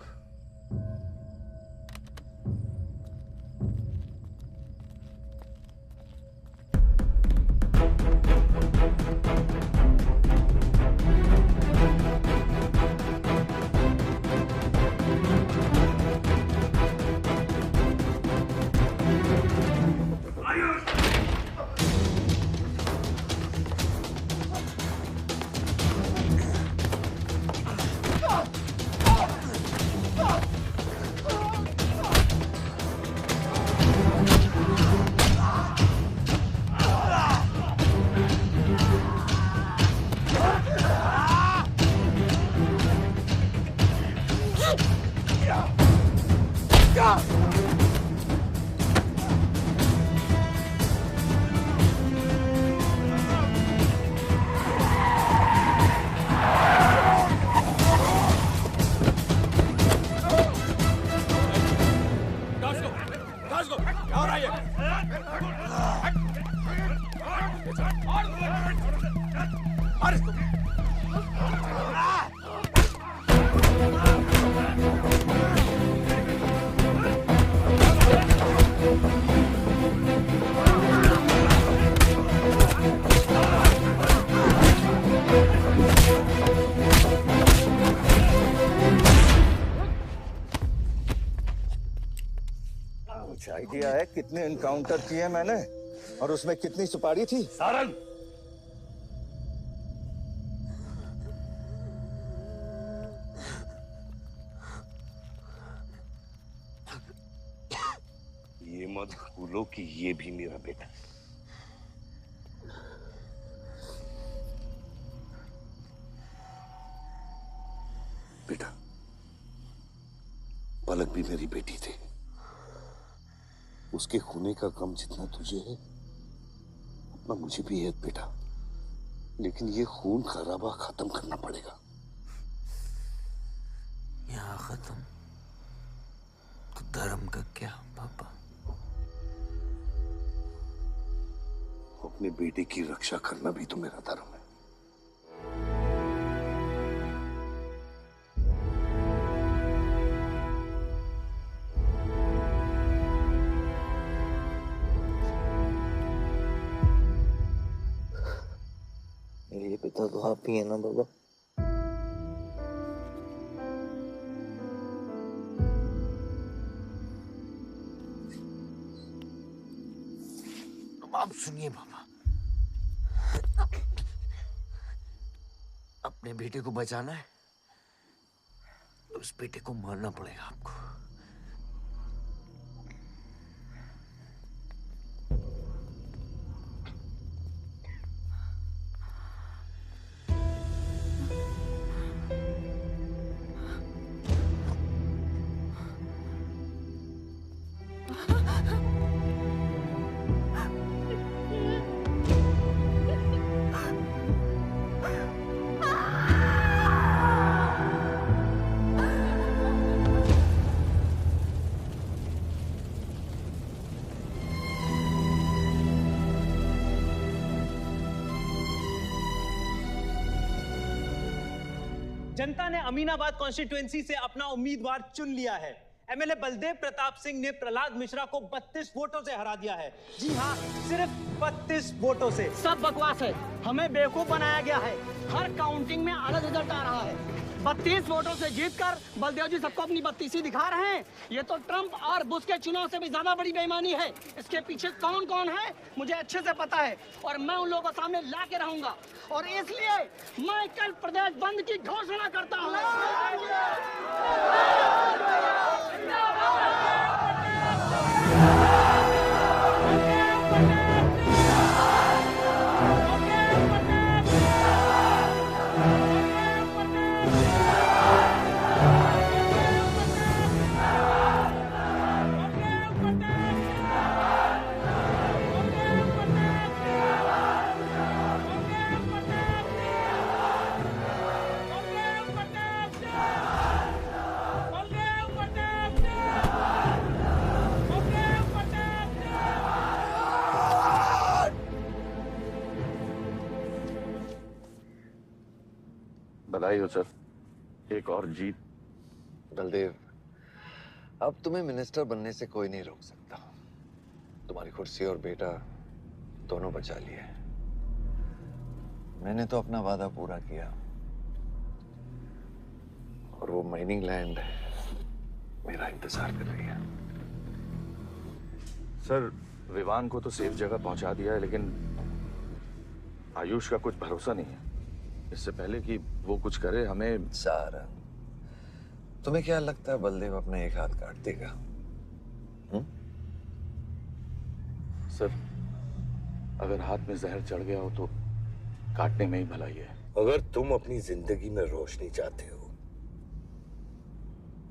कुछ आइडिया है कितने एनकाउंटर किए मैंने और उसमें कितनी सुपारी थी? सारंग, मत भूलो कि ये भी मेरा बेटा है। बेटा, पलक भी मेरी बेटी थी। उसके खोने का गम जितना तुझे है उतना मुझे भी है बेटा, लेकिन ये खून खराबा खत्म करना पड़ेगा। यहाँ खत्म तो धर्म का क्या पापा? अपने बेटे की रक्षा करना भी तो मेरा धर्म है। मेरे पिता तो आप ही है ना बाबा? आप सुनिए बाबा, अपने बेटे को बचाना है तो उस बेटे को मारना पड़ेगा आपको। जनता ने अमीनाबाद कॉन्स्टिट्यूएंसी से अपना उम्मीदवार चुन लिया है। एमएलए बलदेव प्रताप सिंह ने प्रहलाद मिश्रा को 32 वोटों से हरा दिया है। जी हाँ, सिर्फ 32 वोटों से। सब बकवास है, हमें बेवकूफ बनाया गया है। हर काउंटिंग में अलग रिजल्ट आ रहा है। 32 वोटों से जीतकर बलदेव जी सबको अपनी बत्तीसी दिखा रहे हैं। ये तो ट्रंप और बुश के चुनाव से भी ज्यादा बड़ी बेईमानी है। इसके पीछे कौन कौन है मुझे अच्छे से पता है और मैं उन लोगों को सामने ला के रहूंगा और इसलिए मैं कल प्रदेश बंद की घोषणा करता हूँ। बधाई हो सर, एक और जीत। बलदेव, अब तुम्हें मिनिस्टर बनने से कोई नहीं रोक सकता। तुम्हारी कुर्सी और बेटा दोनों बचा लिए। मैंने तो अपना वादा पूरा किया और वो माइनिंग लैंड मेरा इंतजार कर रही है। सर, विवान को तो सेफ जगह पहुंचा दिया है, लेकिन आयुष का कुछ भरोसा नहीं है। इससे पहले कि वो कुछ करे हमें। सारा, तुम्हें क्या लगता है बलदेव अपना एक हाथ काट देगा? सर, अगर हाथ में जहर चढ़ गया हो तो काटने में ही भलाई है। अगर तुम अपनी जिंदगी में रोशनी चाहते हो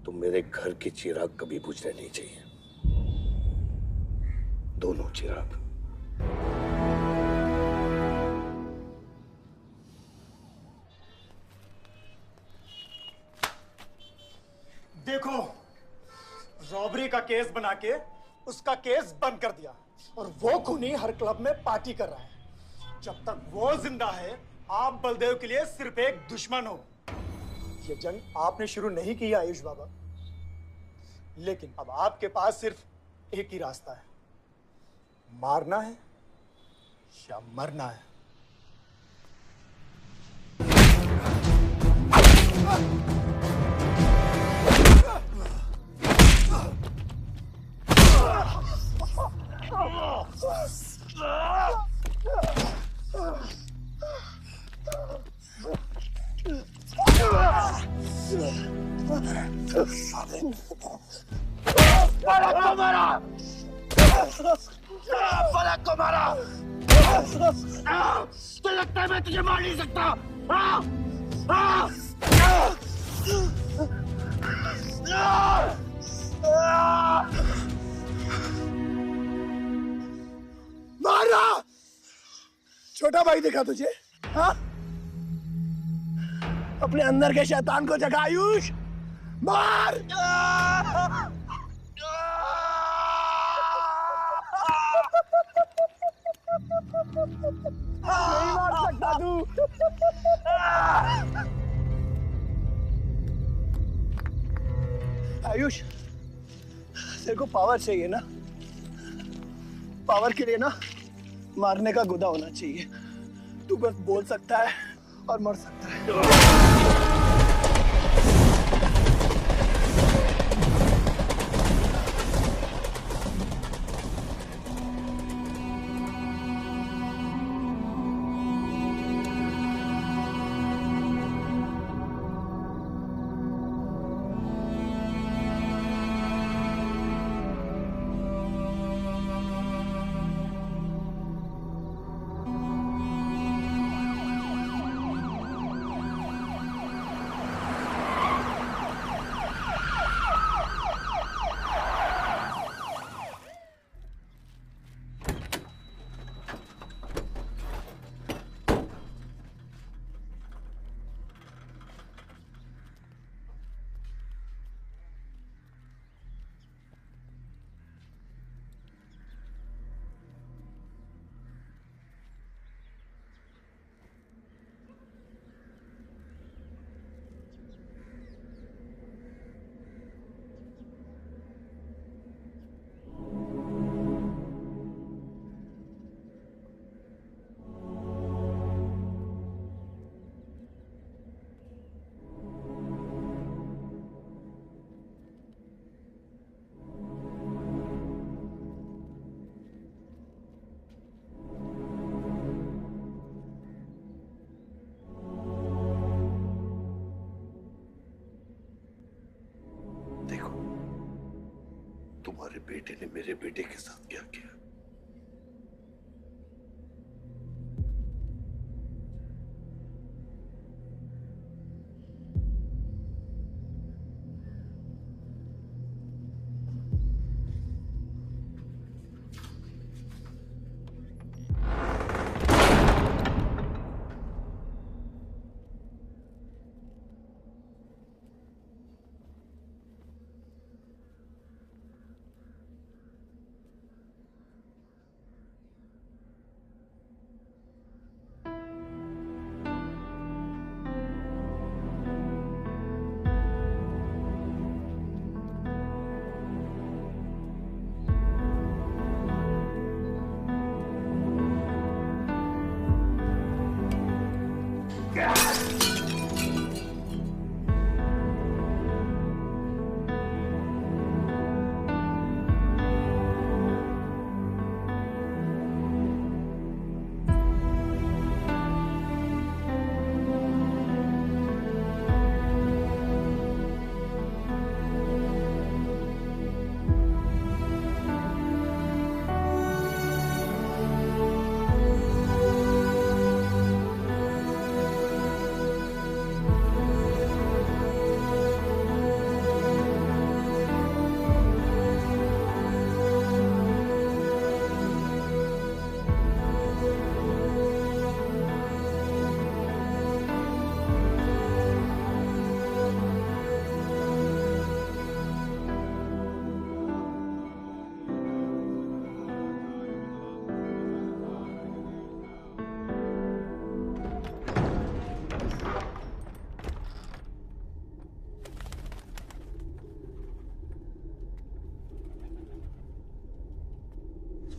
तो मेरे घर के चिराग कभी बुझने नहीं चाहिए, दोनों चिराग। देखो, रॉबरी का केस बना के उसका केस बंद कर दिया और वो खूनी हर क्लब में पार्टी कर रहा है। जब तक वो जिंदा है, आप बलदेव के लिए सिर्फ एक दुश्मन हो। ये जंग आपने शुरू नहीं की आयुष बाबा, लेकिन अब आपके पास सिर्फ एक ही रास्ता है, मारना है या मरना है। फलक को मारा। तो लगता है मैं तुझे मार नहीं सकता। मारा। छोटा भाई दिखा तुझे? हाँ? अपने अंदर के शैतान को जगा आयुष। मार। नहीं मार सकता तू। आयुष, तेरे को पावर चाहिए ना? पावर के लिए ना मारने का गुदा होना चाहिए। तू बस बोल सकता है और मर सकता है। तुम्हारे बेटे ने मेरे बेटे के साथ क्या किया?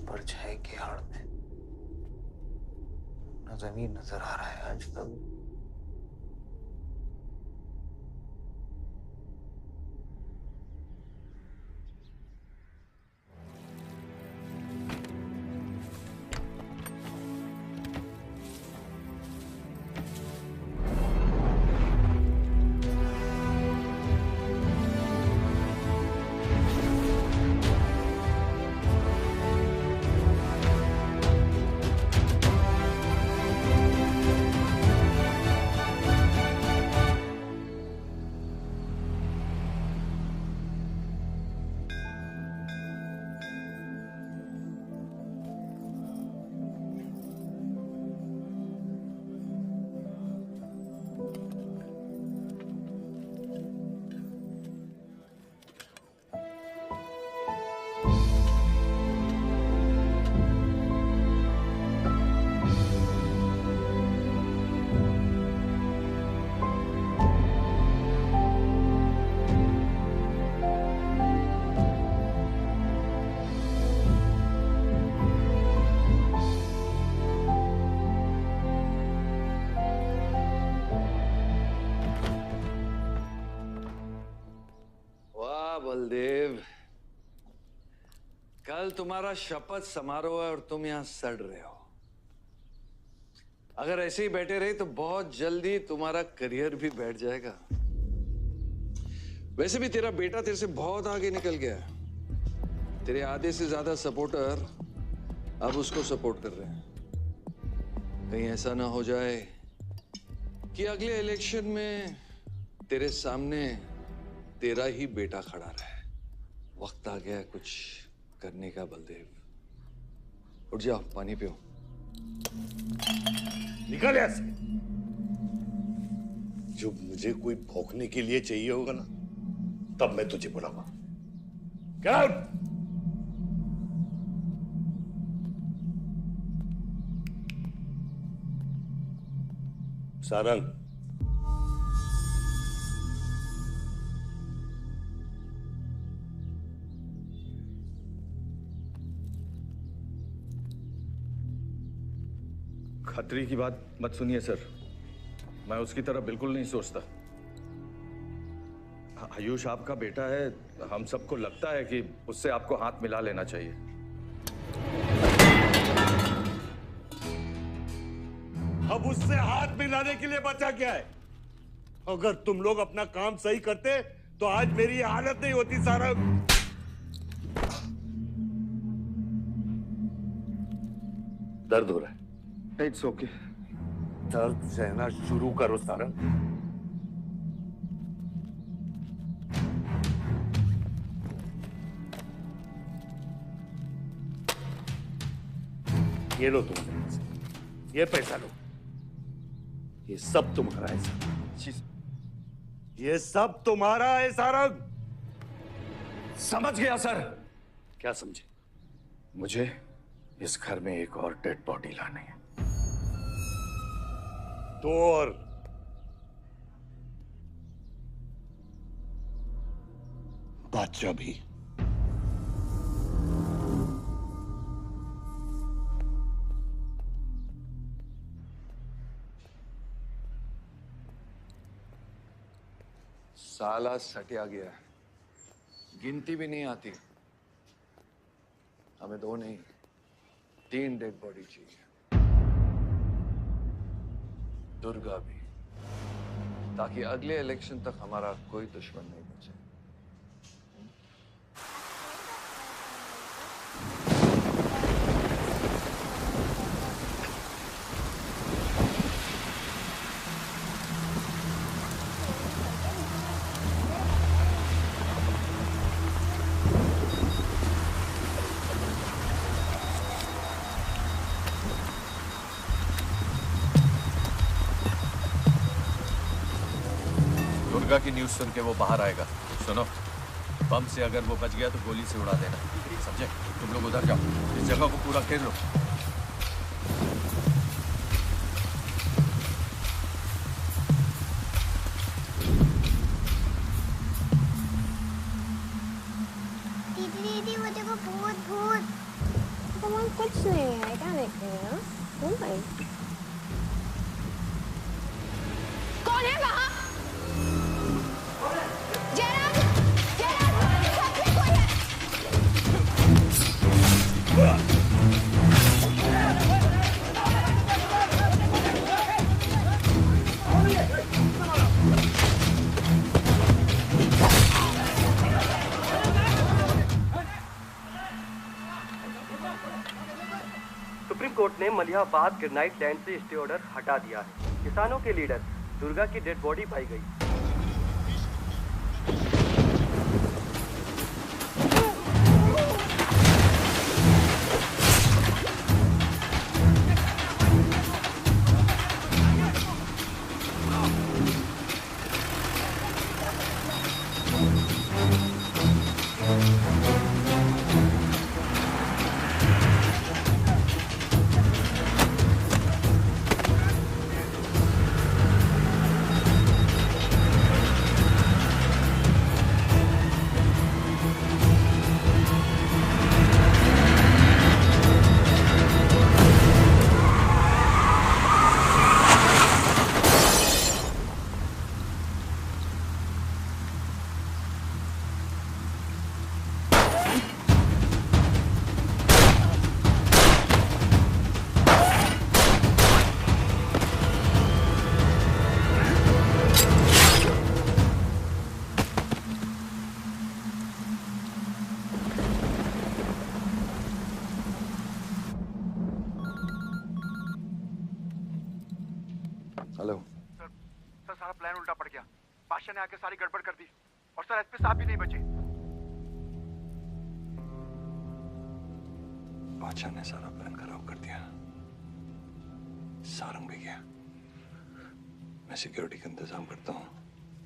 परछाई की आड़ में न जमीन नजर आ रहा है आज तक। बलदेव, कल तुम्हारा शपथ समारोह है और तुम यहां सड़ रहे हो। अगर ऐसे ही बैठे रहे तो बहुत जल्दी तुम्हारा करियर भी बैठ जाएगा। वैसे भी तेरा बेटा तेरे से बहुत आगे निकल गया है। तेरे आधे से ज्यादा सपोर्टर अब उसको सपोर्ट कर रहे हैं। कहीं ऐसा ना हो जाए कि अगले इलेक्शन में तेरे सामने तेरा ही बेटा खड़ा रहे। वक्त आ गया कुछ करने का बलदेव। उठ जाओ, पानी पियो। निकल यहाँ से। जब मुझे कोई भौंकने के लिए चाहिए होगा ना, तब मैं तुझे बुलाऊंगा। Get out! सारंग, खतरी की बात मत सुनिए सर, मैं उसकी तरह बिल्कुल नहीं सोचता। आयुष आपका बेटा है, हम सबको लगता है कि उससे आपको हाथ मिला लेना चाहिए। अब उससे हाथ मिलाने के लिए बचा क्या है? अगर तुम लोग अपना काम सही करते तो आज मेरी ये हालत नहीं होती। सारंग, दर्द हो रहा है? It's okay. दर्द सहना शुरू करो सारंग। ये लो तुम, ये पैसा लो। ये सब तुम्हारा है सारंग। ये सब तुम्हारा है सारंग। समझ गया सर। क्या समझे? मुझे इस घर में एक और डेड बॉडी लानी है। तो और बादशाह भी। साला सटिया गया है, गिनती भी नहीं आती। हमें 2 नहीं 3 डेड बॉडी चाहिए। दुर्गा भी, ताकि अगले इलेक्शन तक हमारा कोई दुश्मन नहीं बचे। दुर्गा की न्यूज़ सुन के वो बाहर आएगा। सुनो, बम से अगर वो बच गया तो गोली से उड़ा देना, समझे? तुम लोग उधर जाओ, इस जगह को पूरा घेर लो। दीदी वो देखो, भूत भूत। तो कुछ नहीं है, क्या देख रही है? कौन है वहाँ? सुप्रीम कोर्ट ने मलिहाबाद ग्रेनाइट लैंड से स्टे ऑर्डर हटा दिया है। किसानों के लीडर दुर्गा की डेड बॉडी पाई गई। सर सारा प्लान उल्टा पड़ गया। बादशाह ने आके सारी गड़बड़ कर दी और सर एसपी साहब भी नहीं बचे। बादशाह ने सारा प्लान खराब कर दिया। सारंग भी गया। मैं सिक्योरिटी का इंतजाम करता हूँ,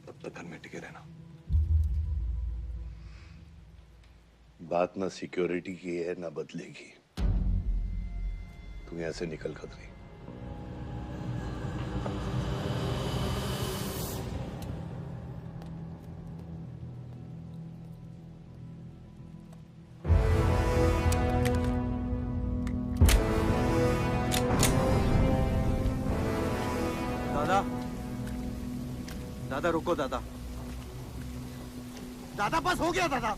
तब तक घर में टिके रहना। बात ना सिक्योरिटी की है ना बदले की। तू यहाँ से निकल खतरी। दादा, दादा रुको दादा। दादा बस हो गया दादा,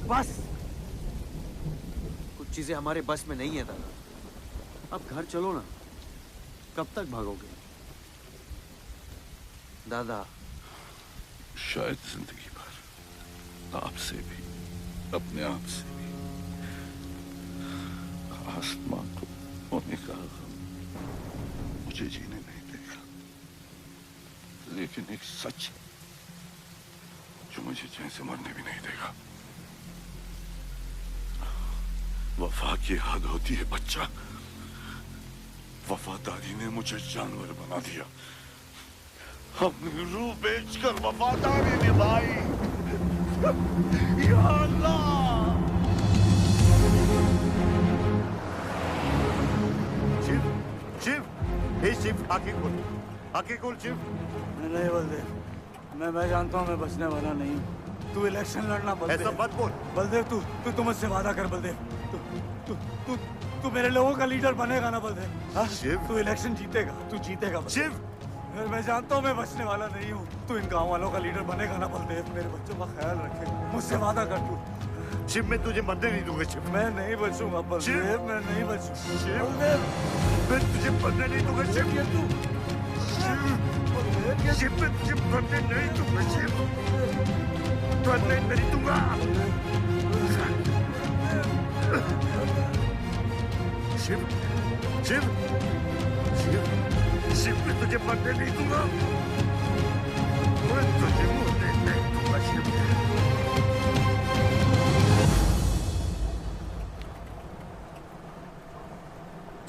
बस। कुछ चीजें हमारे बस में नहीं है दादा। अब घर चलो ना, कब तक भागोगे दादा? शायद जिंदगी भर आपसे भी, अपने आप से भी। आसमां को होने का गम मुझे जीने नहीं देगा, लेकिन एक सच है जो मुझे चैन से मरने भी नहीं देगा। वफा की हद होती है बच्चा। वफादारी ने मुझे जानवर बना दिया। हमने रूह बेचकर वफादारी निभाई। या अल्लाह! शिव, शिव, हे शिव, आंखें खोल, आंखें खोल शिव। नहीं बलदेव, मैं जानता हूँ मैं बचने वाला नहीं हूँ। तू इलेक्शन लड़ना बलदेव। ऐसा मत बोल। बलदेव तू मुझसे वादा कर बलदेव। तू मेरे लोगों का लीडर बनेगा ना बलदेव? शिव, तू इलेक्शन जीतेगा, तू जीतेगा शिव। मैं जानता हूँ मैं बचने वाला नहीं हूँ। तू इन गाँव वालों का लीडर बनेगा ना बलदेव? मेरे बच्चों का ख्याल रखेगा, मुझसे वादा कर तू। शिव, मैं तुझे मरने नहीं दूंगा शिव। मैं नहीं बचूंगा बलदेव, मैं नहीं बचूंगा शिव, बलदेव। मैं तुझे मरने नहीं दूंगा शिव। शिव, मैं तुझे मरने नहीं दूंगा शिव। मरने नहीं दूंगा। शिव, शिव, शिव, शिव, मैं तुझे मरने नहीं दूंगा। मैं तुझे मरने नहीं दूंगा शिव।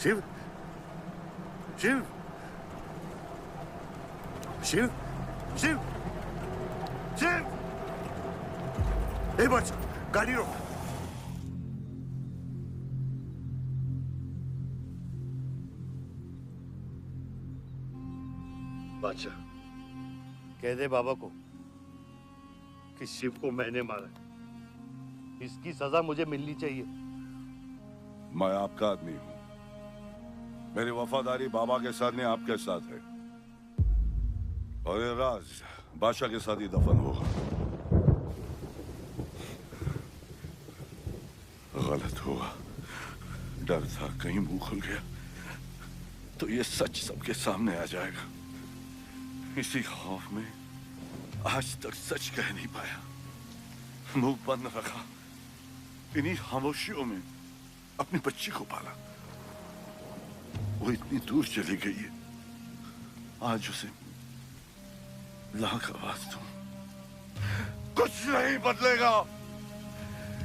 शिव, शिव, शिव, शिव, शिव। ए बस, गाड़ी रोक। बादशाह, कह दे बाबा को कि शिव को मैंने मारा। इसकी सजा मुझे मिलनी चाहिए। मैं आपका आदमी हूं। मेरी वफादारी बाबा के साथ नहीं, आपके साथ है। और ये राज बादशाह के साथ ही दफन होगा। गलत हुआ, डर था कहीं मुंह खुल गया तो ये सच सबके सामने आ जाएगा। इसी खौफ में आज तक सच कह नहीं पाया, मुंह बंद रखा। इन्हीं खामोशियों में अपनी बच्ची को पाला। वो इतनी दूर चली गई है, आज उसे लाख आवाज दूं, कुछ नहीं बदलेगा।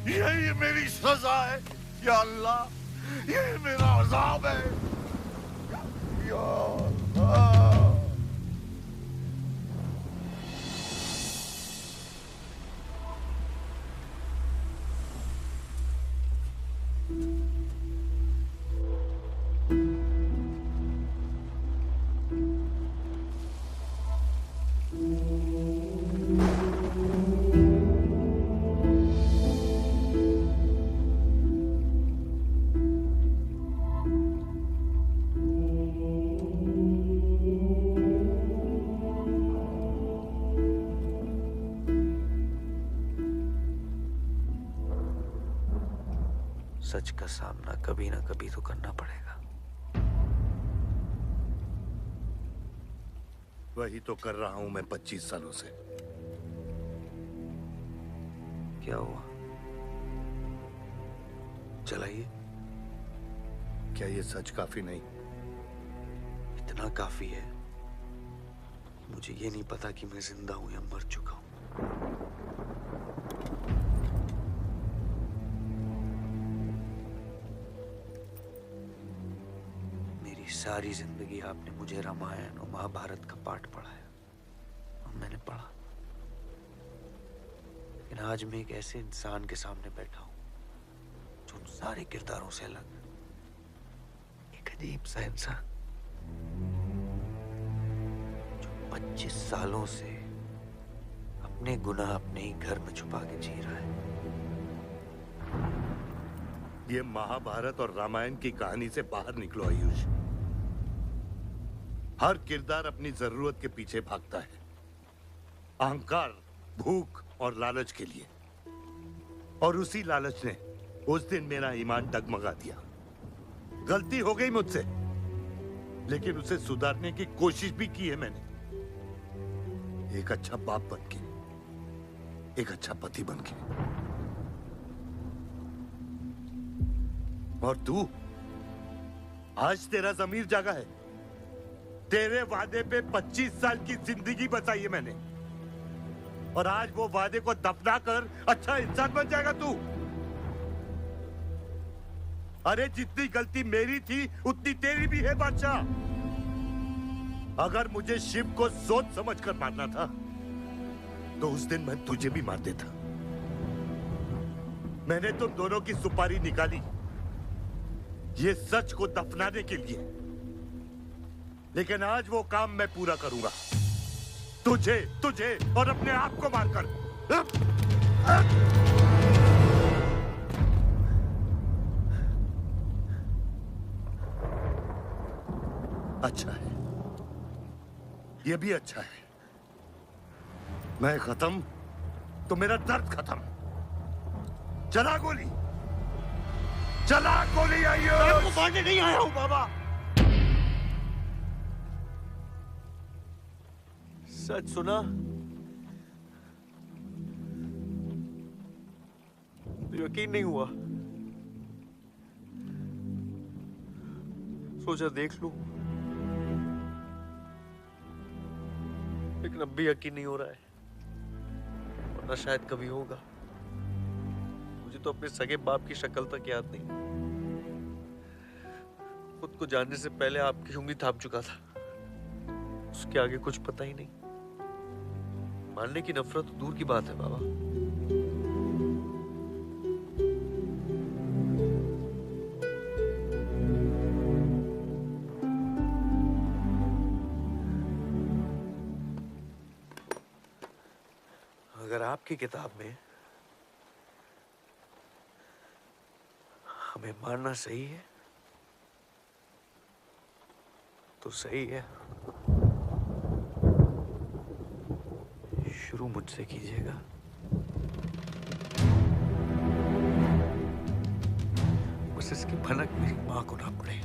यही मेरी सजा है या अल्लाह, यही मेरा अज़ाब है या अल्लाह। सच का सामना कभी ना कभी तो करना पड़ेगा। वही तो कर रहा हूं मैं 25 सालों से। क्या हुआ? चलाइए। क्या ये सच काफी नहीं? इतना काफी है मुझे ये नहीं पता कि मैं जिंदा हूं या मर चुका हूं। मेरी सारी जिंदगी आपने मुझे रामायण और महाभारत का पाठ पढ़ाया और मैंने पढ़ा, लेकिन आज मैं एक ऐसे इंसान के सामने बैठा हूं जो उन सारे किरदारों से अलग, एक अजीब सा इंसान जो 25 सालों से अपने गुनाह अपने ही घर में छुपा के जी रहा है। ये महाभारत और रामायण की कहानी से बाहर निकलो आयुष। हर किरदार अपनी जरूरत के पीछे भागता है, अहंकार, भूख और लालच के लिए, और उसी लालच ने उस दिन मेरा ईमान डगमगा दिया। गलती हो गई मुझसे, लेकिन उसे सुधारने की कोशिश भी की है मैंने, एक अच्छा बाप बनके, एक अच्छा पति बनके। और तू, आज तेरा ज़मीर जागा है। तेरे वादे पे 25 साल की जिंदगी बचाई है मैंने, और आज वो वादे को दफना कर अच्छा इंसान बन जाएगा तू। अरे जितनी गलती मेरी थी उतनी तेरी भी है बादशाह। अगर मुझे शिव को सोच समझ कर मारना था तो उस दिन मैं तुझे भी मार देता। मैंने तुम दोनों की सुपारी निकाली ये सच को दफनाने के लिए, लेकिन आज वो काम मैं पूरा करूंगा, तुझे तुझे और अपने आप को मारकर। अच्छा है, ये भी अच्छा है। मैं खत्म तो मेरा दर्द खत्म। चला गोली, चला गोली। आइए, आपको मारने नहीं आया हूं बाबा। सच सुना तो यकीन नहीं हुआ, सोचा देख लूं, लेकिन अब भी यकीन नहीं हो रहा है, वरना शायद कभी होगा। मुझे तो अपने सगे बाप की शक्ल तक याद नहीं। खुद को जानने से पहले आपकी उंगली थाम चुका था, उसके आगे कुछ पता ही नहीं। मानने की नफरत तो दूर की बात है बाबा। अगर आपकी किताब में हमें मारना सही है तो सही है। शुरू मुझसे कीजिएगा। बस इसकी भनक मेरी मां को ना पड़े,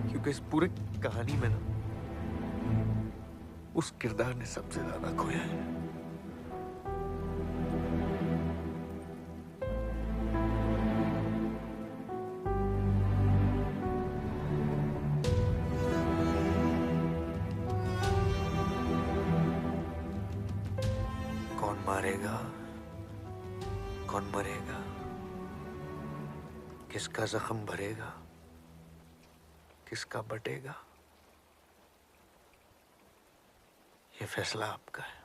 क्योंकि इस पूरे कहानी में ना उस किरदार ने सबसे ज्यादा खोया है। कौन मारेगा, कौन मरेगा, किसका जख्म भरेगा, किसका बटेगा, ये फैसला आपका है।